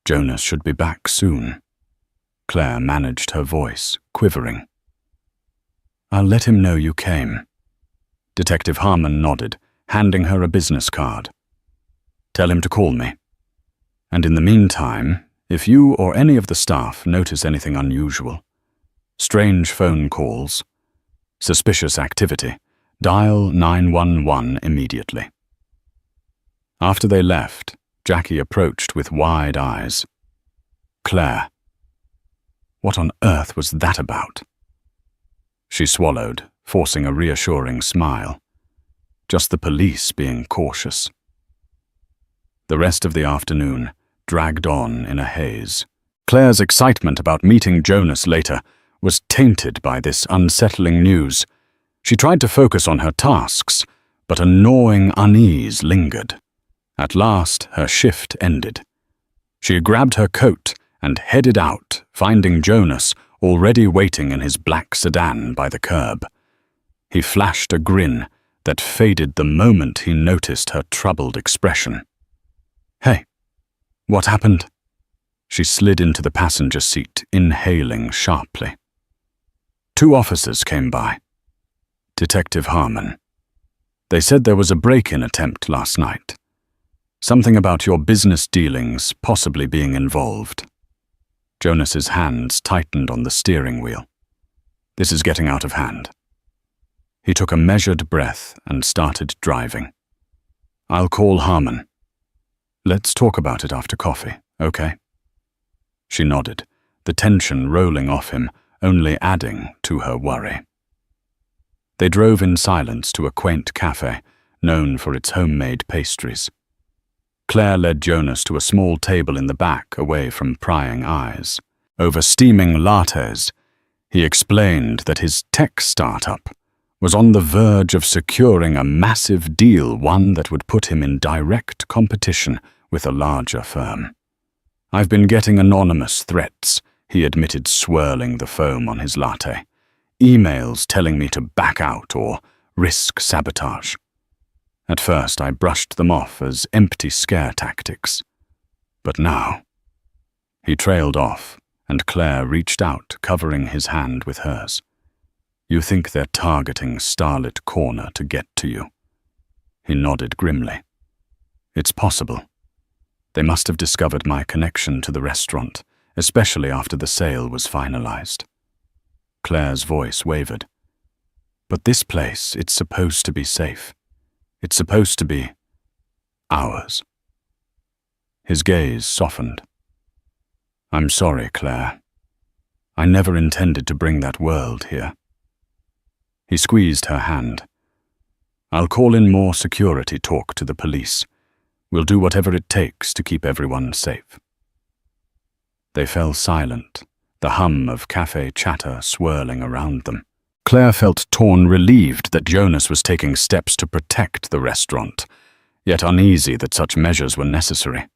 Jonas should be back soon. Claire managed her voice, quivering. "I'll let him know you came." Detective Harmon nodded, handing her a business card. "Tell him to call me. And in the meantime, if you or any of the staff notice anything unusual, strange phone calls, suspicious activity, dial 911 immediately." After they left, Jackie approached with wide eyes. "Claire, what on earth was that about?" She swallowed, forcing a reassuring smile. Just the police being cautious. The rest of the afternoon dragged on in a haze. Claire's excitement about meeting Jonas later was tainted by this unsettling news. She tried to focus on her tasks, but a gnawing unease lingered. At last, her shift ended. She grabbed her coat and headed out, finding Jonas already waiting in his black sedan by the curb. He flashed a grin that faded the moment he noticed her troubled expression. "Hey, what happened?" She slid into the passenger seat, inhaling sharply. 2 officers came by. Detective Harmon. They said there was a break-in attempt last night. Something about your business dealings possibly being involved. Jonas's hands tightened on the steering wheel. This is getting out of hand. He took a measured breath and started driving. I'll call Harmon. Let's talk about it after coffee, okay? She nodded, the tension rolling off him, only adding to her worry. They drove in silence to a quaint café, known for its homemade pastries. Claire led Jonas to a small table in the back, away from prying eyes. Over steaming lattes, he explained that his tech startup was on the verge of securing a massive deal, one that would put him in direct competition with a larger firm. I've been getting anonymous threats, he admitted, swirling the foam on his latte. Emails telling me to back out or risk sabotage. At first, I brushed them off as empty scare tactics. But now... He trailed off, and Claire reached out, covering his hand with hers. You think they're targeting Starlit Corner to get to you? He nodded grimly. It's possible. They must have discovered my connection to the restaurant, especially after the sale was finalized. Claire's voice wavered. But this place, it's supposed to be safe. It's supposed to be ours. His gaze softened. I'm sorry, Claire. I never intended to bring that world here. He squeezed her hand. I'll call in more security talk to the police. We'll do whatever it takes to keep everyone safe. They fell silent, the hum of cafe chatter swirling around them. Claire felt torn, relieved that Jonas was taking steps to protect the restaurant, yet uneasy that such measures were necessary.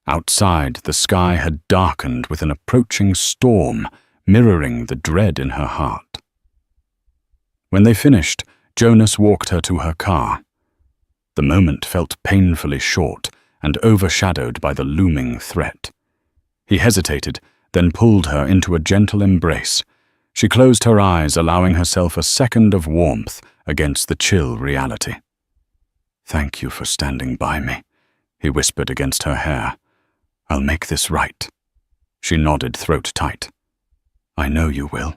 Outside, the sky had darkened with an approaching storm, mirroring the dread in her heart. When they finished, Jonas walked her to her car. The moment felt painfully short and overshadowed by the looming threat. He hesitated, then pulled her into a gentle embrace. She closed her eyes, allowing herself a second of warmth against the chill reality. Thank you for standing by me, he whispered against her hair. I'll make this right. She nodded, throat tight. I know you will.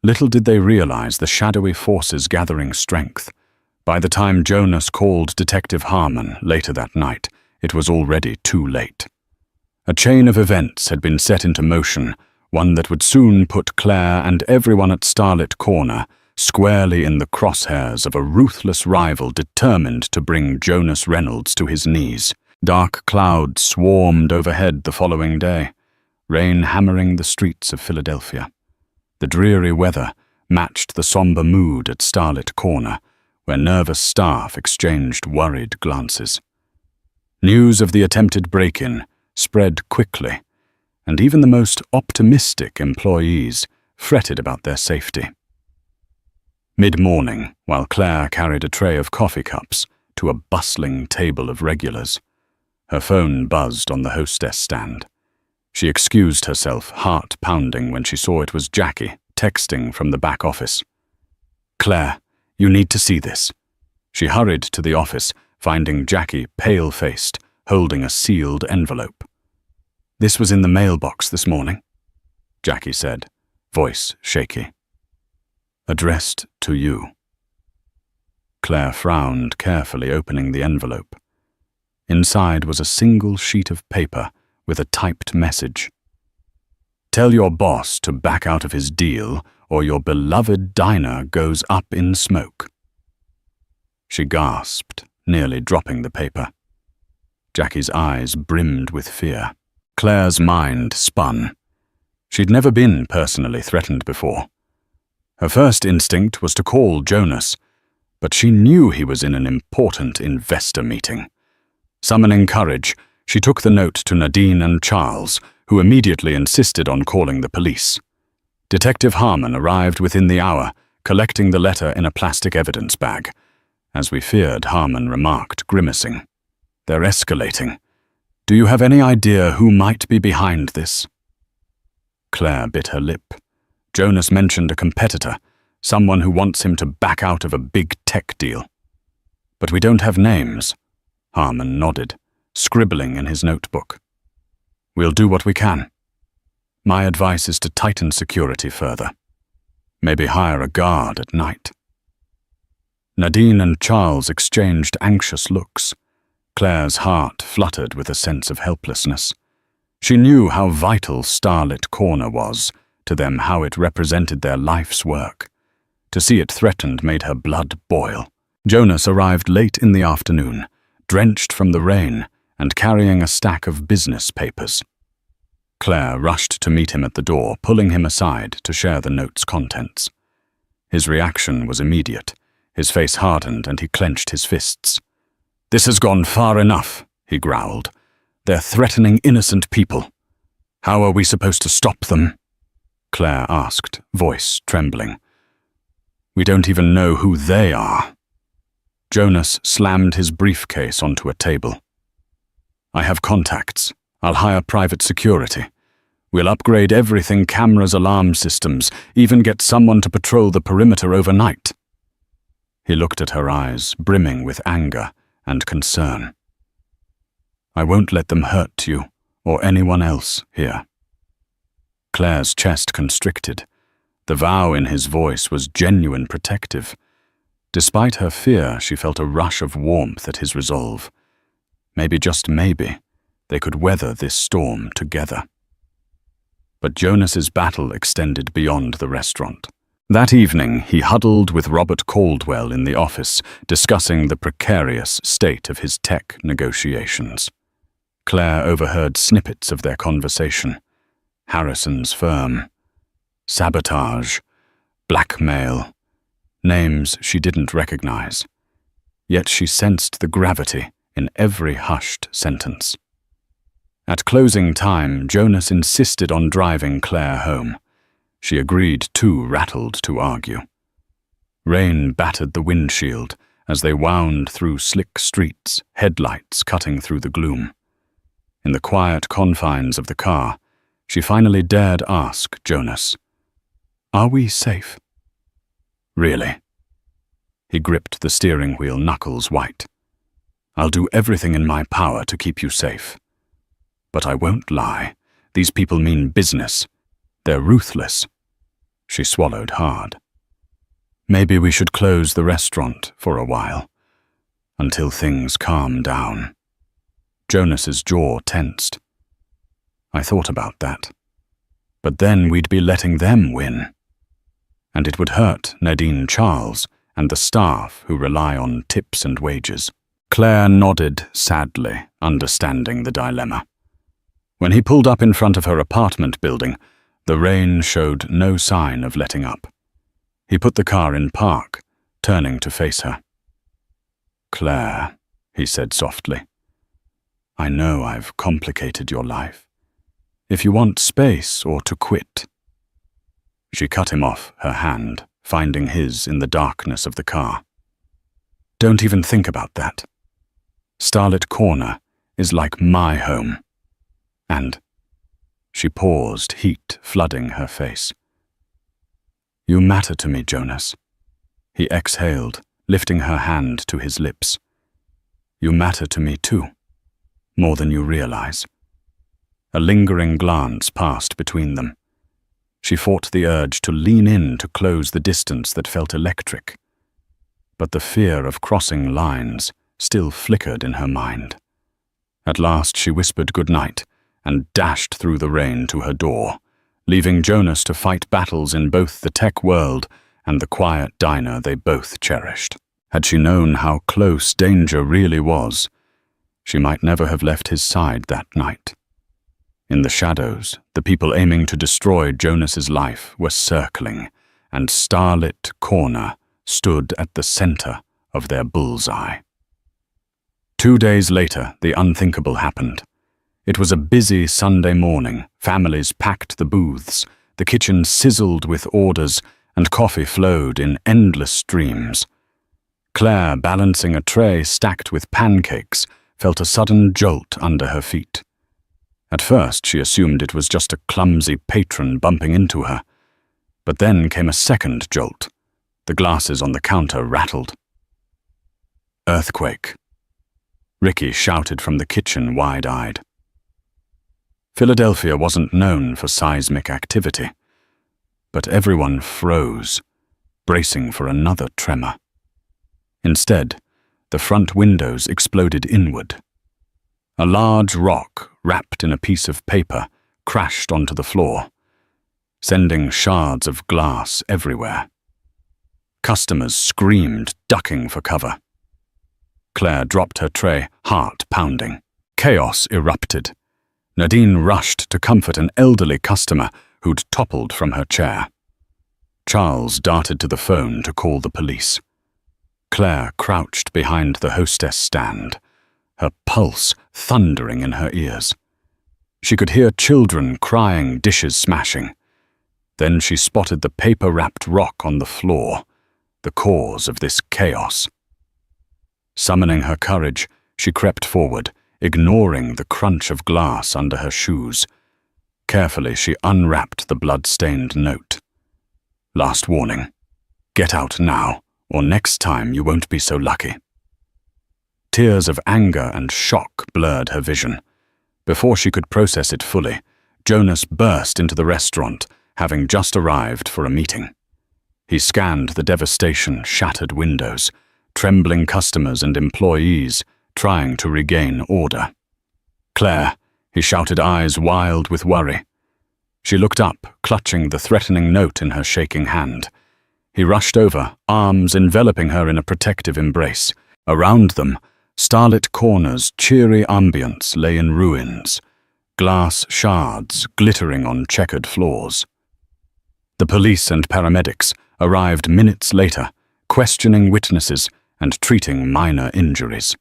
Little did they realize the shadowy forces gathering strength. By the time Jonas called Detective Harmon later that night, it was already too late. A chain of events had been set into motion, one that would soon put Claire and everyone at Starlit Corner squarely in the crosshairs of a ruthless rival determined to bring Jonas Reynolds to his knees. Dark clouds swarmed overhead the following day, rain hammering the streets of Philadelphia. The dreary weather matched the somber mood at Starlit Corner, where nervous staff exchanged worried glances. News of the attempted break-in spread quickly, and even the most optimistic employees fretted about their safety. Mid-morning, while Claire carried a tray of coffee cups to a bustling table of regulars, her phone buzzed on the hostess stand. She excused herself, heart pounding, when she saw it was Jackie, texting from the back office. Claire, you need to see this. She hurried to the office, finding Jackie pale-faced, holding a sealed envelope. This was in the mailbox this morning, Jackie said, voice shaky. Addressed to you. Claire frowned, carefully opening the envelope. Inside was a single sheet of paper with a typed message. Tell your boss to back out of his deal, or your beloved diner goes up in smoke." She gasped, nearly dropping the paper. Jackie's eyes brimmed with fear. Claire's mind spun. She'd never been personally threatened before. Her first instinct was to call Jonas, but she knew he was in an important investor meeting. Summoning courage, she took the note to Nadine and Charles, who immediately insisted on calling the police. Detective Harmon arrived within the hour, collecting the letter in a plastic evidence bag. As we feared, Harmon remarked, grimacing, "They're escalating. Do you have any idea who might be behind this?" Claire bit her lip. Jonas mentioned a competitor, someone who wants him to back out of a big tech deal. "But we don't have names." Harmon nodded, scribbling in his notebook. "We'll do what we can. My advice is to tighten security further. Maybe hire a guard at night." Nadine and Charles exchanged anxious looks. Claire's heart fluttered with a sense of helplessness. She knew how vital Starlit Corner was to them, how it represented their life's work. To see it threatened made her blood boil. Jonas arrived late in the afternoon, drenched from the rain and carrying a stack of business papers. Claire rushed to meet him at the door, pulling him aside to share the note's contents. His reaction was immediate. His face hardened and he clenched his fists. "This has gone far enough," he growled. "They're threatening innocent people. How are we supposed to stop them?" Claire asked, voice trembling. "We don't even know who they are." Jonas slammed his briefcase onto a table. "I have contacts. I'll hire private security. We'll upgrade everything, cameras, alarm systems, even get someone to patrol the perimeter overnight." He looked at her eyes, brimming with anger and concern. "I won't let them hurt you or anyone else here." Claire's chest constricted. The vow in his voice was genuine protective. Despite her fear, she felt a rush of warmth at his resolve. Maybe, just maybe, they could weather this storm together. But Jonas's battle extended beyond the restaurant. That evening, he huddled with Robert Caldwell in the office, discussing the precarious state of his tech negotiations. Claire overheard snippets of their conversation. Harrison's firm, sabotage, blackmail, names she didn't recognize. Yet she sensed the gravity in every hushed sentence. At closing time, Jonas insisted on driving Claire home. She agreed, too rattled to argue. Rain battered the windshield as they wound through slick streets, headlights cutting through the gloom. In the quiet confines of the car, she finally dared ask Jonas, "Are we safe?" "Really?" He gripped the steering wheel, knuckles white. "I'll do everything in my power to keep you safe. But I won't lie. These people mean business. They're ruthless." She swallowed hard. "Maybe we should close the restaurant for a while, until things calm down." Jonas's jaw tensed. "I thought about that. But then we'd be letting them win. And it would hurt Nadine Charles and the staff who rely on tips and wages." Claire nodded sadly, understanding the dilemma. When he pulled up in front of her apartment building, the rain showed no sign of letting up. He put the car in park, turning to face her. "Claire," he said softly, "I know I've complicated your life. If you want space or to quit." She cut him off, her hand finding his in the darkness of the car. "Don't even think about that. Starlit Corner is like my home. And..." She paused, heat flooding her face. "You matter to me, Jonas." He exhaled, lifting her hand to his lips. "You matter to me too, more than you realize." A lingering glance passed between them. She fought the urge to lean in to close the distance that felt electric. But the fear of crossing lines still flickered in her mind. At last she whispered goodnight and dashed through the rain to her door, leaving Jonas to fight battles in both the tech world and the quiet diner they both cherished. Had she known how close danger really was, she might never have left his side that night. In the shadows, the people aiming to destroy Jonas's life were circling, and starlit Corner stood at the center of their bullseye. 2 days later, the unthinkable happened. It was a busy Sunday morning. Families packed the booths, the kitchen sizzled with orders, and coffee flowed in endless streams. Claire, balancing a tray stacked with pancakes, felt a sudden jolt under her feet. At first, she assumed it was just a clumsy patron bumping into her. But then came a second jolt. The glasses on the counter rattled. Earthquake. Ricky shouted from the kitchen, wide-eyed. Philadelphia wasn't known for seismic activity, but everyone froze, bracing for another tremor. Instead, the front windows exploded inward. A large rock, wrapped in a piece of paper, crashed onto the floor, sending shards of glass everywhere. Customers screamed, ducking for cover. Claire dropped her tray, heart pounding. Chaos erupted. Nadine rushed to comfort an elderly customer who'd toppled from her chair. Charles darted to the phone to call the police. Claire crouched behind the hostess stand, her pulse thundering in her ears. She could hear children crying, dishes smashing. Then she spotted the paper-wrapped rock on the floor, the cause of this chaos. Summoning her courage, she crept forward, ignoring the crunch of glass under her shoes. Carefully, she unwrapped the blood-stained note. Last warning. Get out now, or next time you won't be so lucky. Tears of anger and shock blurred her vision. Before she could process it fully, Jonas burst into the restaurant, having just arrived for a meeting. He scanned the devastation, shattered windows, trembling customers and employees trying to regain order. Claire, he shouted, eyes wild with worry. She looked up, clutching the threatening note in her shaking hand. He rushed over, arms enveloping her in a protective embrace. Around them, starlit Corner's cheery ambience lay in ruins, glass shards glittering on checkered floors. The police and paramedics arrived minutes later, questioning witnesses and treating minor injuries.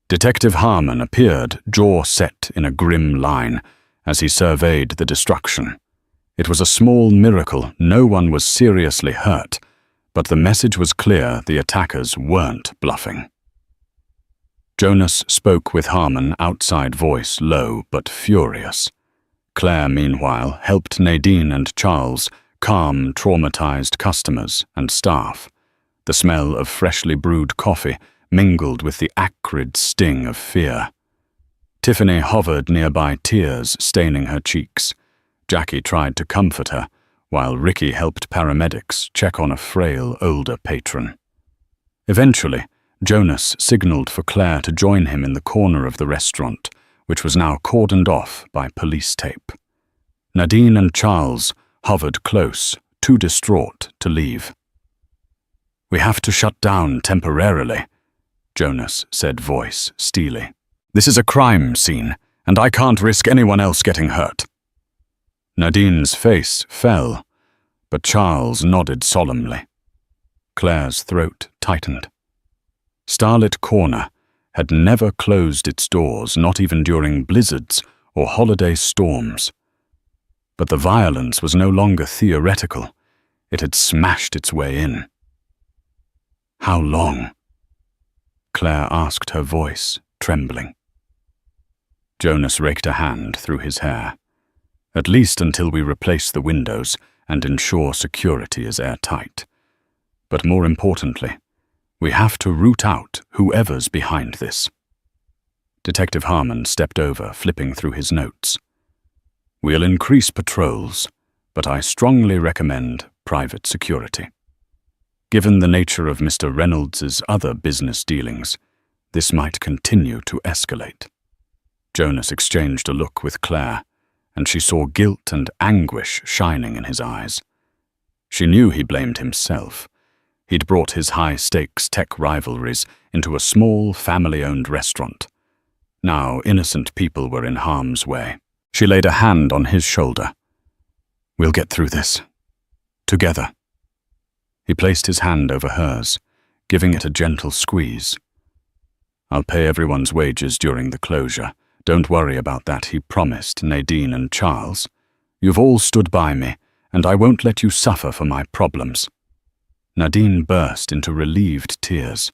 Detective Harmon appeared, jaw set in a grim line, as he surveyed the destruction. It was a small miracle no one was seriously hurt, but the message was clear: the attackers weren't bluffing. Jonas spoke with Harmon, outside voice low but furious. Claire, meanwhile, helped Nadine and Charles calm traumatized customers and staff. The smell of freshly brewed coffee mingled with the acrid sting of fear. Tiffany hovered nearby, tears staining her cheeks. Jackie tried to comfort her, while Ricky helped paramedics check on a frail older patron. Eventually, Jonas signaled for Claire to join him in the corner of the restaurant, which was now cordoned off by police tape. Nadine and Charles hovered close, too distraught to leave. "We have to shut down temporarily," Jonas said, voice steely. "This is a crime scene, and I can't risk anyone else getting hurt." Nadine's face fell, but Charles nodded solemnly. Claire's throat tightened. Starlit Corner had never closed its doors, not even during blizzards or holiday storms. But the violence was no longer theoretical. It had smashed its way in. "How long?" Claire asked, her voice trembling. Jonas raked a hand through his hair. "At least until we replace the windows and ensure security is airtight. But more importantly, we have to root out whoever's behind this." Detective Harmon stepped over, flipping through his notes. "We'll increase patrols, but I strongly recommend private security. Given the nature of Mr. Reynolds's other business dealings, this might continue to escalate." Jonas exchanged a look with Claire, and she saw guilt and anguish shining in his eyes. She knew he blamed himself. He'd brought his high-stakes tech rivalries into a small, family-owned restaurant. Now innocent people were in harm's way. She laid a hand on his shoulder. "We'll get through this. Together." He placed his hand over hers, giving it a gentle squeeze. "I'll pay everyone's wages during the closure. Don't worry about that," he promised Nadine and Charles. "You've all stood by me, and I won't let you suffer for my problems." Nadine burst into relieved tears.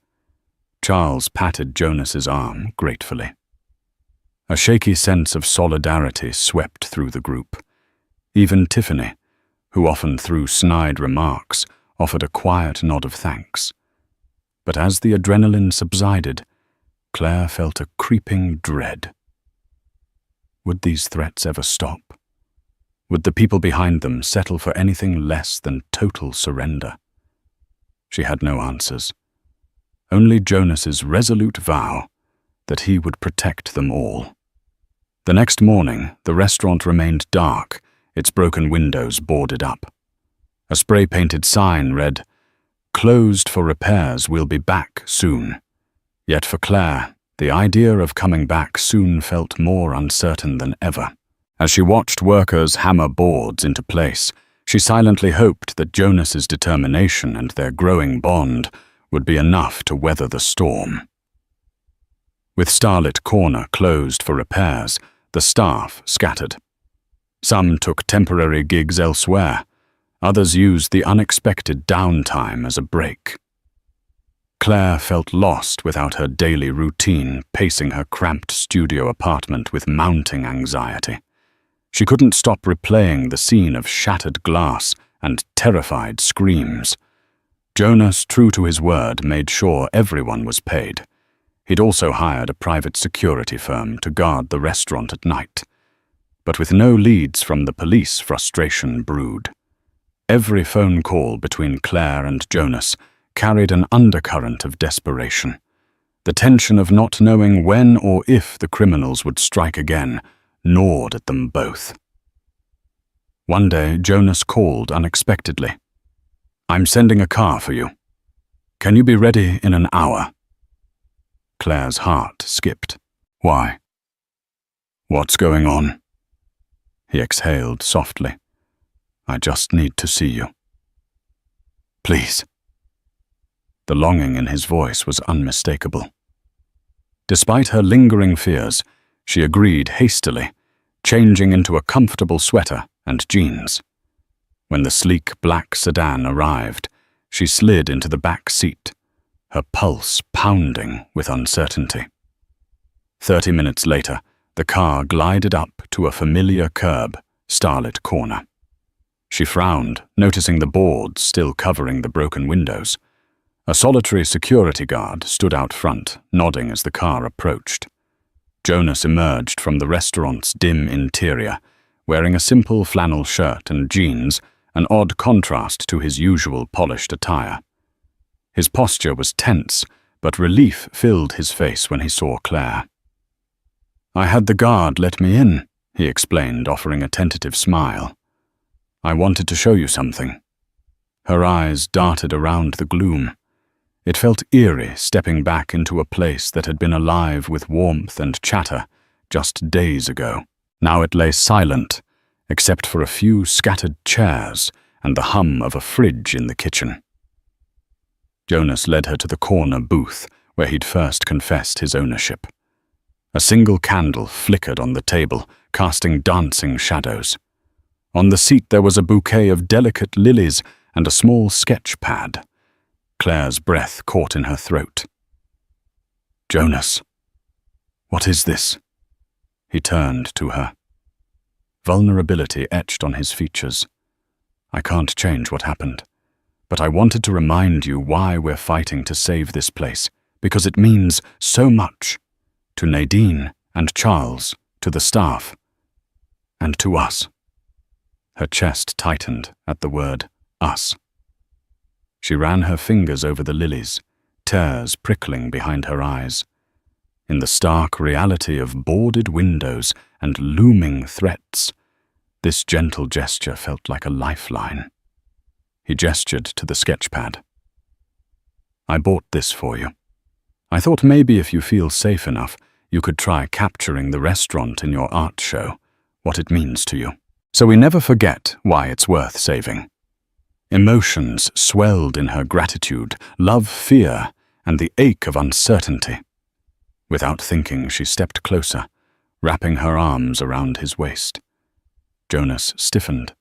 Charles patted Jonas's arm gratefully. A shaky sense of solidarity swept through the group. Even Tiffany, who often threw snide remarks, offered a quiet nod of thanks. But as the adrenaline subsided, Claire felt a creeping dread. Would these threats ever stop? Would the people behind them settle for anything less than total surrender? She had no answers. Only Jonas's resolute vow that he would protect them all. The next morning, the restaurant remained dark, its broken windows boarded up. A spray-painted sign read, "Closed for repairs, we'll be back soon." Yet for Claire, the idea of coming back soon felt more uncertain than ever. As she watched workers hammer boards into place, she silently hoped that Jonas's determination and their growing bond would be enough to weather the storm. With Starlit Corner closed for repairs, the staff scattered. Some took temporary gigs elsewhere. Others used the unexpected downtime as a break. Claire felt lost without her daily routine, pacing her cramped studio apartment with mounting anxiety. She couldn't stop replaying the scene of shattered glass and terrified screams. Jonas, true to his word, made sure everyone was paid. He'd also hired a private security firm to guard the restaurant at night. But with no leads from the police, frustration brewed. Every phone call between Claire and Jonas carried an undercurrent of desperation. The tension of not knowing when or if the criminals would strike again gnawed at them both. One day, Jonas called unexpectedly. "I'm sending a car for you. Can you be ready in an hour?" Claire's heart skipped. "Why?" "What's going on?" He exhaled softly. "I just need to see you." "Please." The longing in his voice was unmistakable. Despite her lingering fears, she agreed hastily, changing into a comfortable sweater and jeans. When the sleek black sedan arrived, she slid into the back seat, her pulse pounding with uncertainty. 30 minutes later, the car glided up to a familiar curb, Starlit Corner. She frowned, noticing the boards still covering the broken windows. A solitary security guard stood out front, nodding as the car approached. Jonas emerged from the restaurant's dim interior, wearing a simple flannel shirt and jeans, an odd contrast to his usual polished attire. His posture was tense, but relief filled his face when he saw Claire. "I had the guard let me in," he explained, offering a tentative smile. "I wanted to show you something." Her eyes darted around the gloom. It felt eerie stepping back into a place that had been alive with warmth and chatter just days ago. Now it lay silent, except for a few scattered chairs and the hum of a fridge in the kitchen. Jonas led her to the corner booth where he'd first confessed his ownership. A single candle flickered on the table, casting dancing shadows. On the seat there was a bouquet of delicate lilies and a small sketch pad. Claire's breath caught in her throat. "Jonas, what is this?" He turned to her. Vulnerability etched on his features. "I can't change what happened, but I wanted to remind you why we're fighting to save this place, because it means so much. To Nadine and Charles, to the staff, and to us." Her chest tightened at the word us. She ran her fingers over the lilies, tears prickling behind her eyes. In the stark reality of boarded windows and looming threats, This gentle gesture felt like a lifeline. He gestured to the sketchpad. I bought this for you. I thought maybe if you feel safe enough, you could try capturing the restaurant in your art show, what it means to you. So we never forget why it's worth saving. Emotions swelled in her gratitude, love, fear, and the ache of uncertainty. Without thinking, she stepped closer, wrapping her arms around his waist. Jonas stiffened,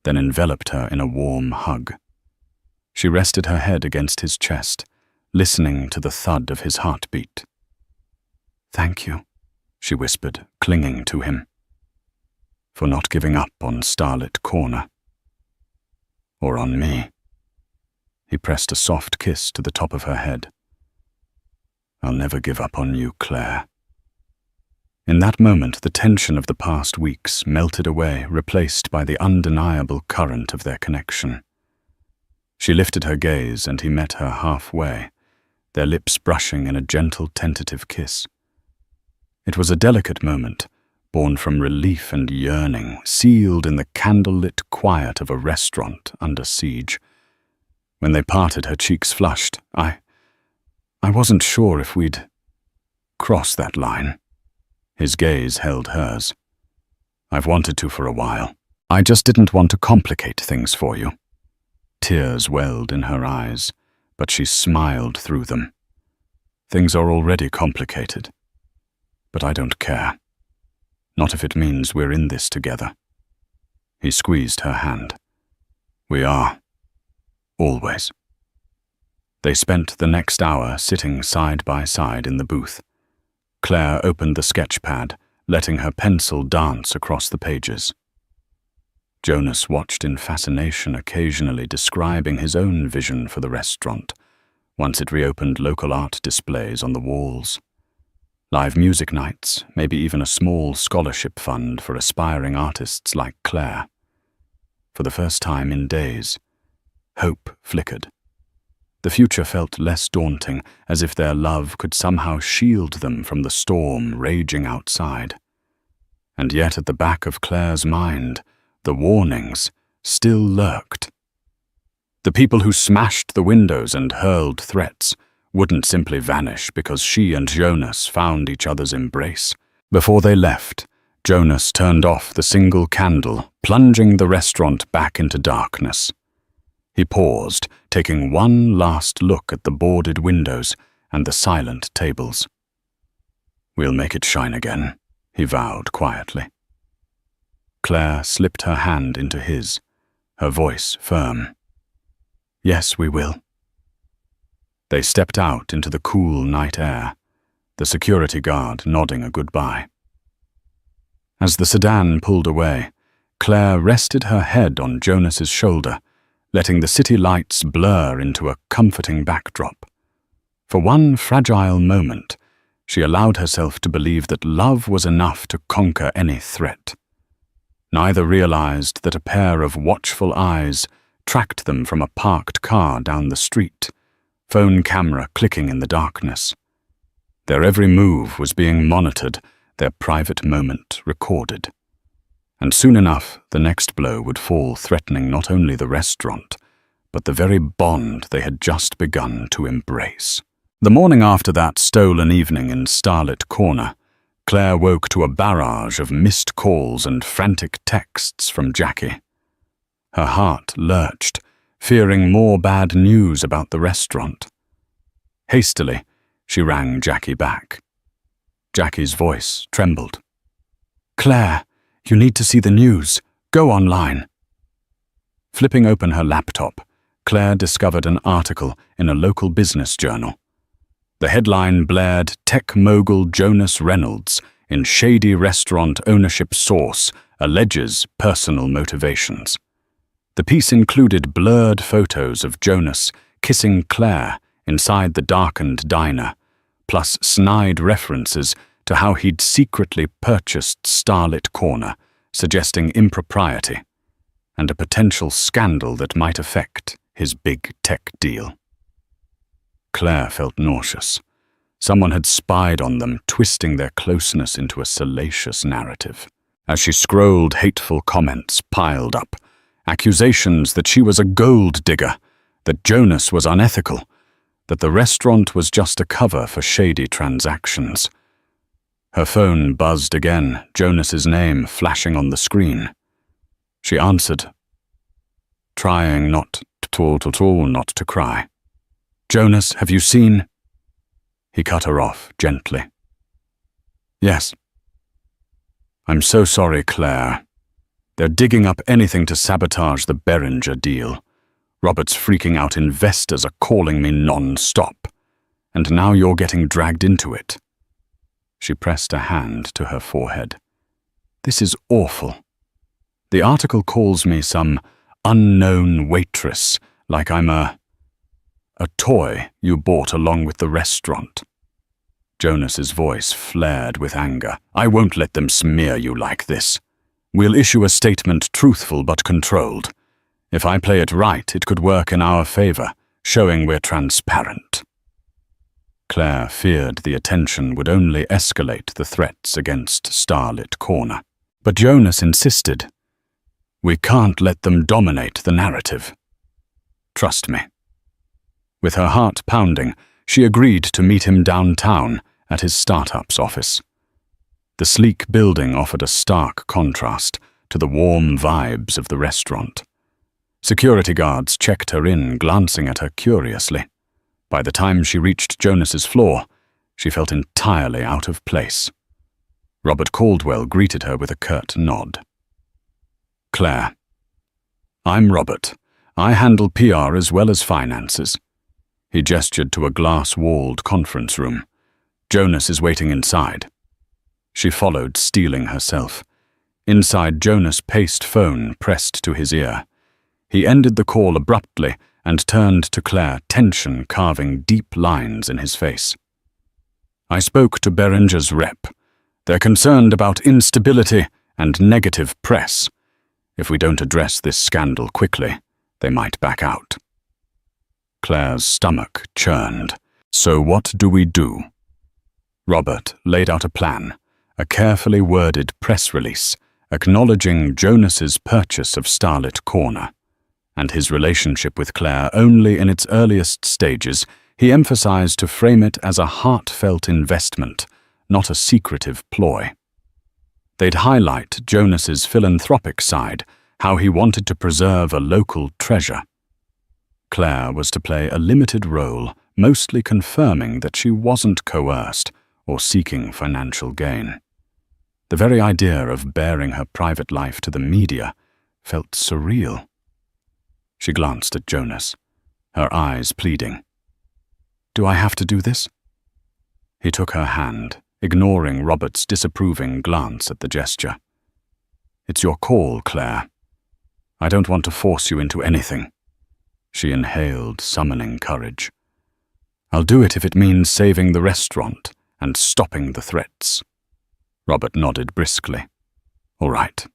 then enveloped her in a warm hug. She rested her head against his chest, listening to the thud of his heartbeat. "Thank you," she whispered, clinging to him, "for not giving up on Starlit Corner. Or on me." He pressed a soft kiss to the top of her head. "I'll never give up on you, Claire." In that moment, the tension of the past weeks melted away, replaced by the undeniable current of their connection. She lifted her gaze, and he met her halfway, their lips brushing in a gentle, tentative kiss. It was a delicate moment, born from relief and yearning, sealed in the candlelit quiet of a restaurant under siege. When they parted, her cheeks flushed. I wasn't sure if we'd cross that line." His gaze held hers. "I've wanted to for a while. I just didn't want to complicate things for you." Tears welled in her eyes, but she smiled through them. "Things are already complicated, but I don't care. Not if it means we're in this together." He squeezed her hand. "We are. Always." They spent the next hour sitting side by side in the booth. Claire opened the sketchpad, letting her pencil dance across the pages. Jonas watched in fascination, occasionally describing his own vision for the restaurant, once it reopened local art displays on the walls. Live music nights, maybe even a small scholarship fund for aspiring artists like Claire. For the first time in days, hope flickered. The future felt less daunting, as if their love could somehow shield them from the storm raging outside. And yet at the back of Claire's mind, the warnings still lurked. The people who smashed the windows and hurled threats wouldn't simply vanish because she and Jonas found each other's embrace. Before they left, Jonas turned off the single candle, plunging the restaurant back into darkness. He paused, taking one last look at the boarded windows and the silent tables. "We'll make it shine again," he vowed quietly. Claire slipped her hand into his, her voice firm. "Yes, we will." They stepped out into the cool night air, the security guard nodding a goodbye. As the sedan pulled away, Claire rested her head on Jonas's shoulder, letting the city lights blur into a comforting backdrop. For one fragile moment, she allowed herself to believe that love was enough to conquer any threat. Neither realized that a pair of watchful eyes tracked them from a parked car down the street, phone camera clicking in the darkness. Their every move was being monitored, their private moment recorded. And soon enough, the next blow would fall, threatening not only the restaurant, but the very bond they had just begun to embrace. The morning after that stolen evening in Starlit Corner, Claire woke to a barrage of missed calls and frantic texts from Jackie. Her heart lurched, fearing more bad news about the restaurant. Hastily, she rang Jackie back. Jackie's voice trembled. "Claire, you need to see the news. Go online." Flipping open her laptop, Claire discovered an article in a local business journal. The headline blared, "Tech mogul Jonas Reynolds in shady restaurant ownership source alleges personal motivations." The piece included blurred photos of Jonas kissing Claire inside the darkened diner, plus snide references to how he'd secretly purchased Starlit Corner, suggesting impropriety and a potential scandal that might affect his big tech deal. Claire felt nauseous. Someone had spied on them, twisting their closeness into a salacious narrative. As she scrolled, hateful comments piled up. Accusations that she was a gold digger, that Jonas was unethical, that the restaurant was just a cover for shady transactions. Her phone buzzed again, Jonas's name flashing on the screen. She answered, trying not to cry. "Jonas, have you seen?" He cut her off gently. "Yes." "I'm so sorry, Claire. They're digging up anything to sabotage the Beringer deal. Robert's freaking out, investors are calling me non-stop. And now you're getting dragged into it." She pressed a hand to her forehead. "This is awful. The article calls me some unknown waitress, like I'm a toy you bought along with the restaurant." Jonas's voice flared with anger. "I won't let them smear you like this. We'll issue a statement truthful but controlled. If I play it right, it could work in our favor, showing we're transparent." Claire feared the attention would only escalate the threats against Starlit Corner. But Jonas insisted. "We can't let them dominate the narrative. Trust me." With her heart pounding, she agreed to meet him downtown at his startup's office. The sleek building offered a stark contrast to the warm vibes of the restaurant. Security guards checked her in, glancing at her curiously. By the time she reached Jonas's floor, she felt entirely out of place. Robert Caldwell greeted her with a curt nod. "Claire." "I'm Robert. I handle PR as well as finances." He gestured to a glass-walled conference room. "Jonas is waiting inside." She followed, steeling herself. Inside, Jonas' paced phone pressed to his ear. He ended the call abruptly and turned to Claire, tension carving deep lines in his face. "I spoke to Beringer's rep. They're concerned about instability and negative press. If we don't address this scandal quickly, they might back out." Claire's stomach churned. "So what do we do?" Robert laid out a plan, a carefully worded press release acknowledging Jonas's purchase of Starlit Corner. And his relationship with Claire only in its earliest stages, he emphasized to frame it as a heartfelt investment, not a secretive ploy. They'd highlight Jonas's philanthropic side, how he wanted to preserve a local treasure. Claire was to play a limited role, mostly confirming that she wasn't coerced or seeking financial gain. The very idea of baring her private life to the media felt surreal. She glanced at Jonas, her eyes pleading. "Do I have to do this?" He took her hand, ignoring Robert's disapproving glance at the gesture. "It's your call, Claire. I don't want to force you into anything." She inhaled, summoning courage. "I'll do it if it means saving the restaurant and stopping the threats." Robert nodded briskly. "All right.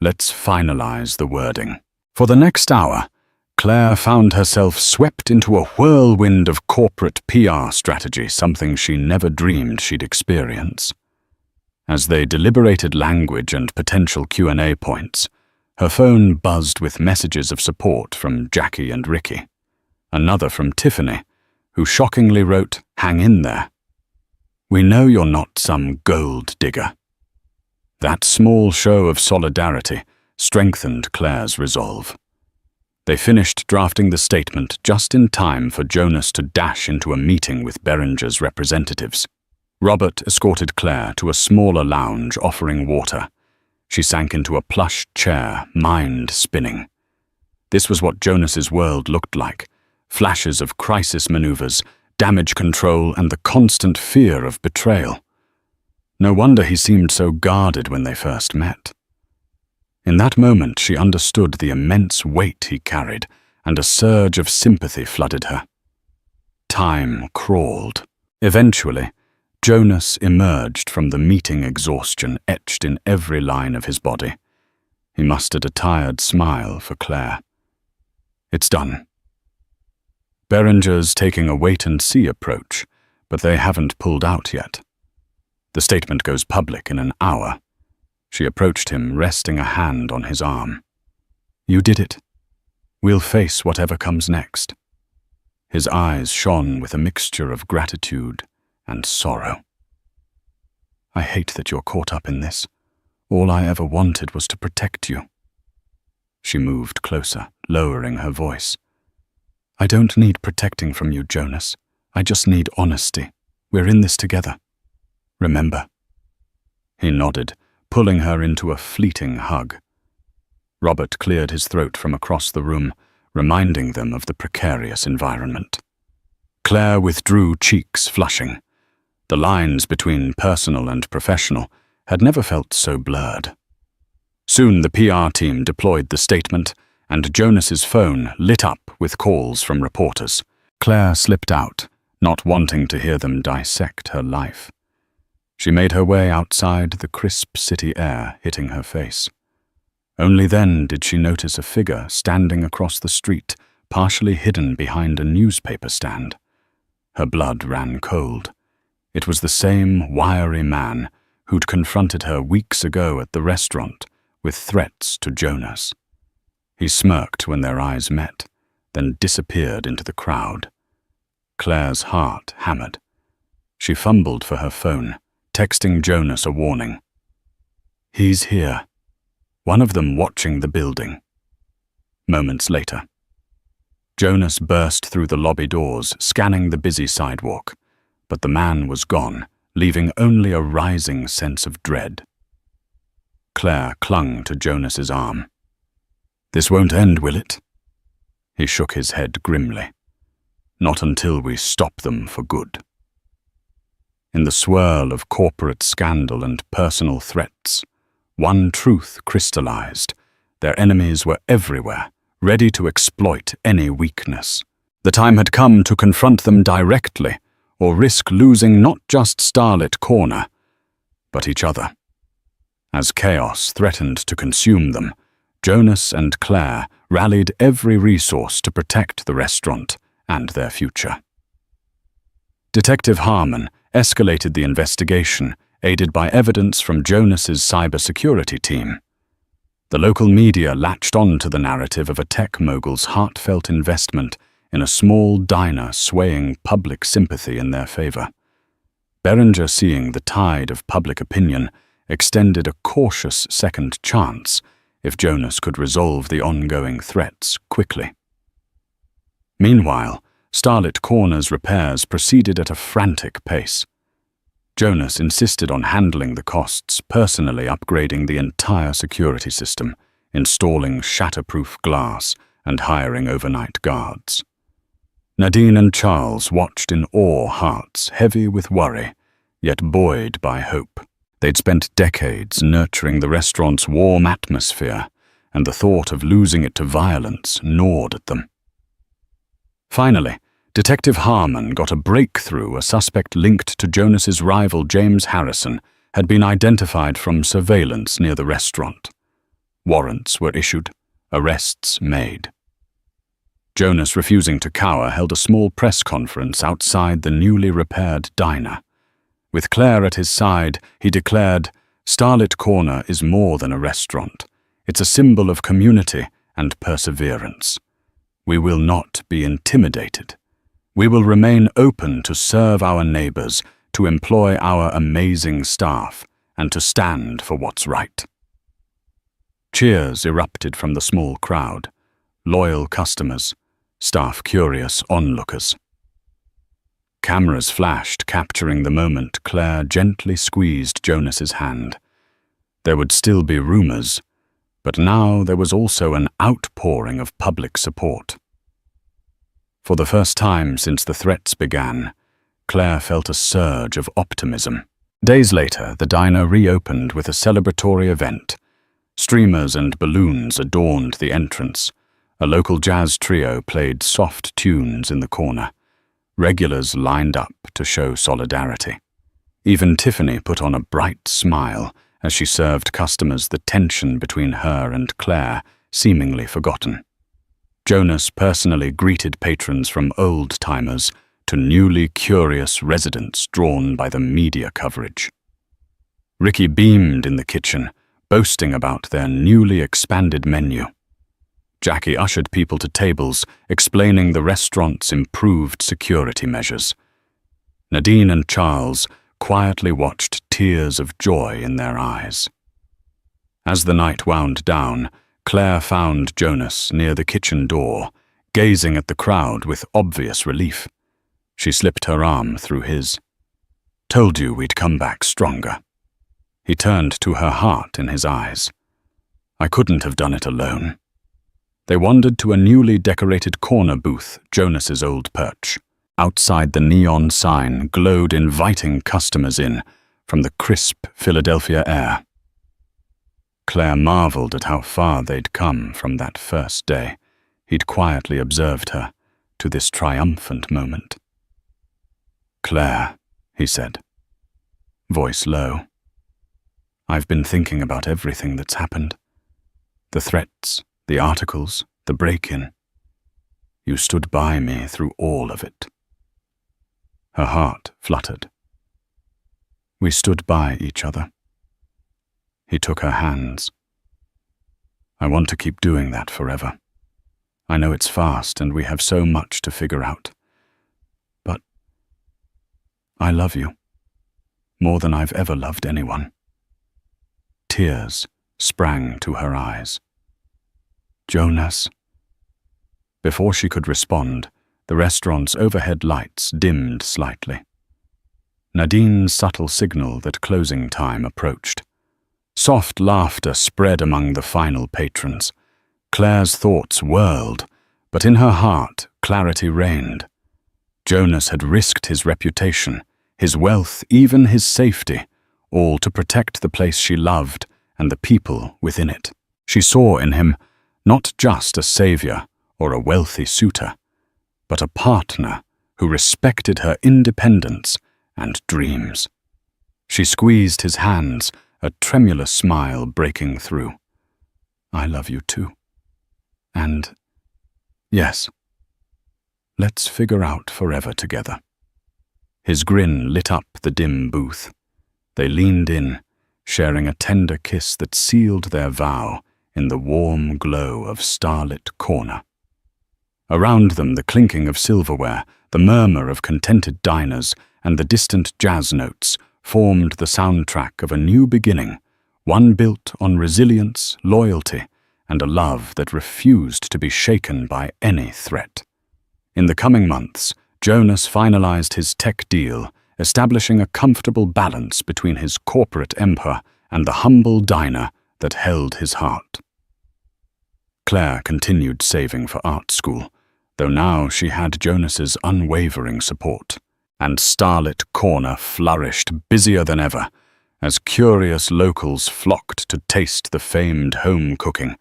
Let's finalize the wording." For the next hour, Claire found herself swept into a whirlwind of corporate PR strategy, something she never dreamed she'd experience. As they deliberated language and potential Q&A points, her phone buzzed with messages of support from Jackie and Ricky. Another from Tiffany, who shockingly wrote, "Hang in there. We know you're not some gold digger." That small show of solidarity strengthened Claire's resolve. They finished drafting the statement just in time for Jonas to dash into a meeting with Beringer's representatives. Robert escorted Claire to a smaller lounge offering water. She sank into a plush chair, mind spinning. This was what Jonas's world looked like: flashes of crisis maneuvers, damage control, and the constant fear of betrayal. No wonder he seemed so guarded when they first met. In that moment, she understood the immense weight he carried, and a surge of sympathy flooded her. Time crawled. Eventually, Jonas emerged from the meeting exhaustion etched in every line of his body. He mustered a tired smile for Claire. "It's done. Beringer's taking a wait-and-see approach, but they haven't pulled out yet. The statement goes public in an hour. She approached him, resting a hand on his arm. "You did it. We'll face whatever comes next." His eyes shone with a mixture of gratitude and sorrow. "I hate that you're caught up in this. All I ever wanted was to protect you." She moved closer, lowering her voice. "I don't need protecting from you, Jonas. I just need honesty. We're in this together. Remember?" He nodded, pulling her into a fleeting hug. Robert cleared his throat from across the room, reminding them of the precarious environment. Claire withdrew, cheeks flushing. The lines between personal and professional had never felt so blurred. Soon the PR team deployed the statement, and Jonas's phone lit up with calls from reporters. Claire slipped out, not wanting to hear them dissect her life. She made her way outside, the crisp city air hitting her face. Only then did she notice a figure standing across the street, partially hidden behind a newspaper stand. Her blood ran cold. It was the same wiry man who'd confronted her weeks ago at the restaurant with threats to Jonas. He smirked when their eyes met, then disappeared into the crowd. Claire's heart hammered. She fumbled for her phone, texting Jonas a warning. "He's here. One of them watching the building." Moments later, Jonas burst through the lobby doors, scanning the busy sidewalk, but the man was gone, leaving only a rising sense of dread. Claire clung to Jonas's arm. "This won't end, will it?" He shook his head grimly. "Not until we stop them for good." In the swirl of corporate scandal and personal threats, one truth crystallized. Their enemies were everywhere, ready to exploit any weakness. The time had come to confront them directly, or risk losing not just Starlit Corner, but each other. As chaos threatened to consume them, Jonas and Claire rallied every resource to protect the restaurant and their future. Detective Harmon escalated the investigation, aided by evidence from Jonas's cybersecurity team. The local media latched on to the narrative of a tech mogul's heartfelt investment in a small diner, swaying public sympathy in their favor. Berenger, seeing the tide of public opinion, extended a cautious second chance if Jonas could resolve the ongoing threats quickly. Meanwhile, Starlit Corner's repairs proceeded at a frantic pace. Jonas insisted on handling the costs, personally upgrading the entire security system, installing shatterproof glass, and hiring overnight guards. Nadine and Charles watched in awe, hearts heavy with worry, yet buoyed by hope. They'd spent decades nurturing the restaurant's warm atmosphere, and the thought of losing it to violence gnawed at them. Finally, Detective Harmon got a breakthrough. A suspect linked to Jonas's rival James Harrison had been identified from surveillance near the restaurant. Warrants were issued, arrests made. Jonas, refusing to cower, held a small press conference outside the newly repaired diner. With Claire at his side, he declared, "Starlit Corner is more than a restaurant. It's a symbol of community and perseverance. We will not be intimidated. We will remain open to serve our neighbors, to employ our amazing staff, and to stand for what's right." Cheers erupted from the small crowd, loyal customers, staff curious onlookers. Cameras flashed, capturing the moment Claire gently squeezed Jonas's hand. There would still be rumors, but now there was also an outpouring of public support. For the first time since the threats began, Claire felt a surge of optimism. Days later, the diner reopened with a celebratory event. Streamers and balloons adorned the entrance. A local jazz trio played soft tunes in the corner. Regulars lined up to show solidarity. Even Tiffany put on a bright smile as she served customers, the tension between her and Claire seemingly forgotten. Jonas personally greeted patrons from old-timers to newly curious residents drawn by the media coverage. Ricky beamed in the kitchen, boasting about their newly expanded menu. Jackie ushered people to tables, explaining the restaurant's improved security measures. Nadine and Charles quietly watched, tears of joy in their eyes. As the night wound down, Claire found Jonas near the kitchen door, gazing at the crowd with obvious relief. She slipped her arm through his. "Told you we'd come back stronger." He turned to her, heart in his eyes. "I couldn't have done it alone." They wandered to a newly decorated corner booth, Jonas's old perch. Outside, the neon sign glowed, inviting customers in from the crisp Philadelphia air. Claire marveled at how far they'd come from that first day he'd quietly observed her to this triumphant moment. "Claire," he said, voice low, "I've been thinking about everything that's happened. The threats, the articles, the break-in. You stood by me through all of it." Her heart fluttered. "We stood by each other." He took her hands. "I want to keep doing that forever. I know it's fast and we have so much to figure out. But I love you more than I've ever loved anyone." Tears sprang to her eyes. "Jonas." Before she could respond, the restaurant's overhead lights dimmed slightly. Nadine's subtle signal that closing time approached. Soft laughter spread among the final patrons. Claire's thoughts whirled, but in her heart clarity reigned. Jonas had risked his reputation, his wealth, even his safety, all to protect the place she loved and the people within it. She saw in him not just a savior or a wealthy suitor, but a partner who respected her independence and dreams. She squeezed his hands, a tremulous smile breaking through. "I love you too. And, yes, let's figure out forever together." His grin lit up the dim booth. They leaned in, sharing a tender kiss that sealed their vow in the warm glow of starlit corner. Around them, the clinking of silverware, the murmur of contented diners, and the distant jazz notes formed the soundtrack of a new beginning, one built on resilience, loyalty, and a love that refused to be shaken by any threat. In the coming months, Jonas finalized his tech deal, establishing a comfortable balance between his corporate empire and the humble diner that held his heart. Claire continued saving for art school, though now she had Jonas's unwavering support, and Starlit Corner flourished busier than ever, as curious locals flocked to taste the famed home cooking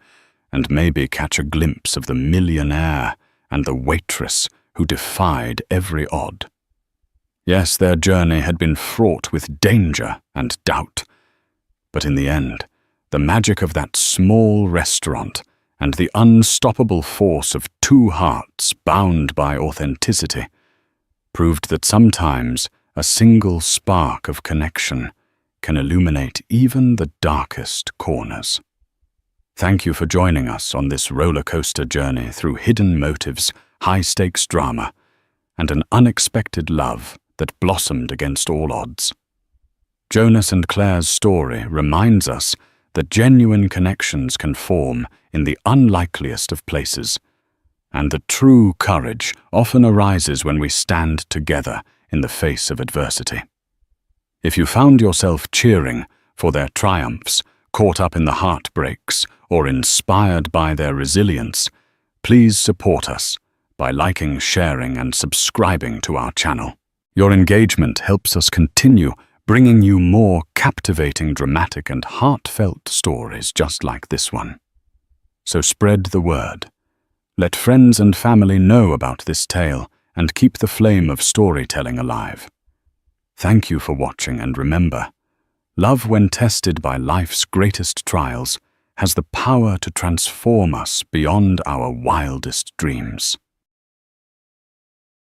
and maybe catch a glimpse of the Millionaire and the Waitress who defied every odd. Yes, their journey had been fraught with danger and doubt, but in the end, the magic of that small restaurant and the unstoppable force of two hearts bound by authenticity proved that sometimes a single spark of connection can illuminate even the darkest corners. Thank you for joining us on this roller coaster journey through hidden motives, high-stakes drama, and an unexpected love that blossomed against all odds. Jonas and Claire's story reminds us that genuine connections can form in the unlikeliest of places, and that true courage often arises when we stand together in the face of adversity. If you found yourself cheering for their triumphs, caught up in the heartbreaks, or inspired by their resilience, please support us by liking, sharing, and subscribing to our channel. Your engagement helps us continue bringing you more captivating, dramatic, and heartfelt stories just like this one. So spread the word. Let friends and family know about this tale and keep the flame of storytelling alive. Thank you for watching, and remember, love, when tested by life's greatest trials, has the power to transform us beyond our wildest dreams.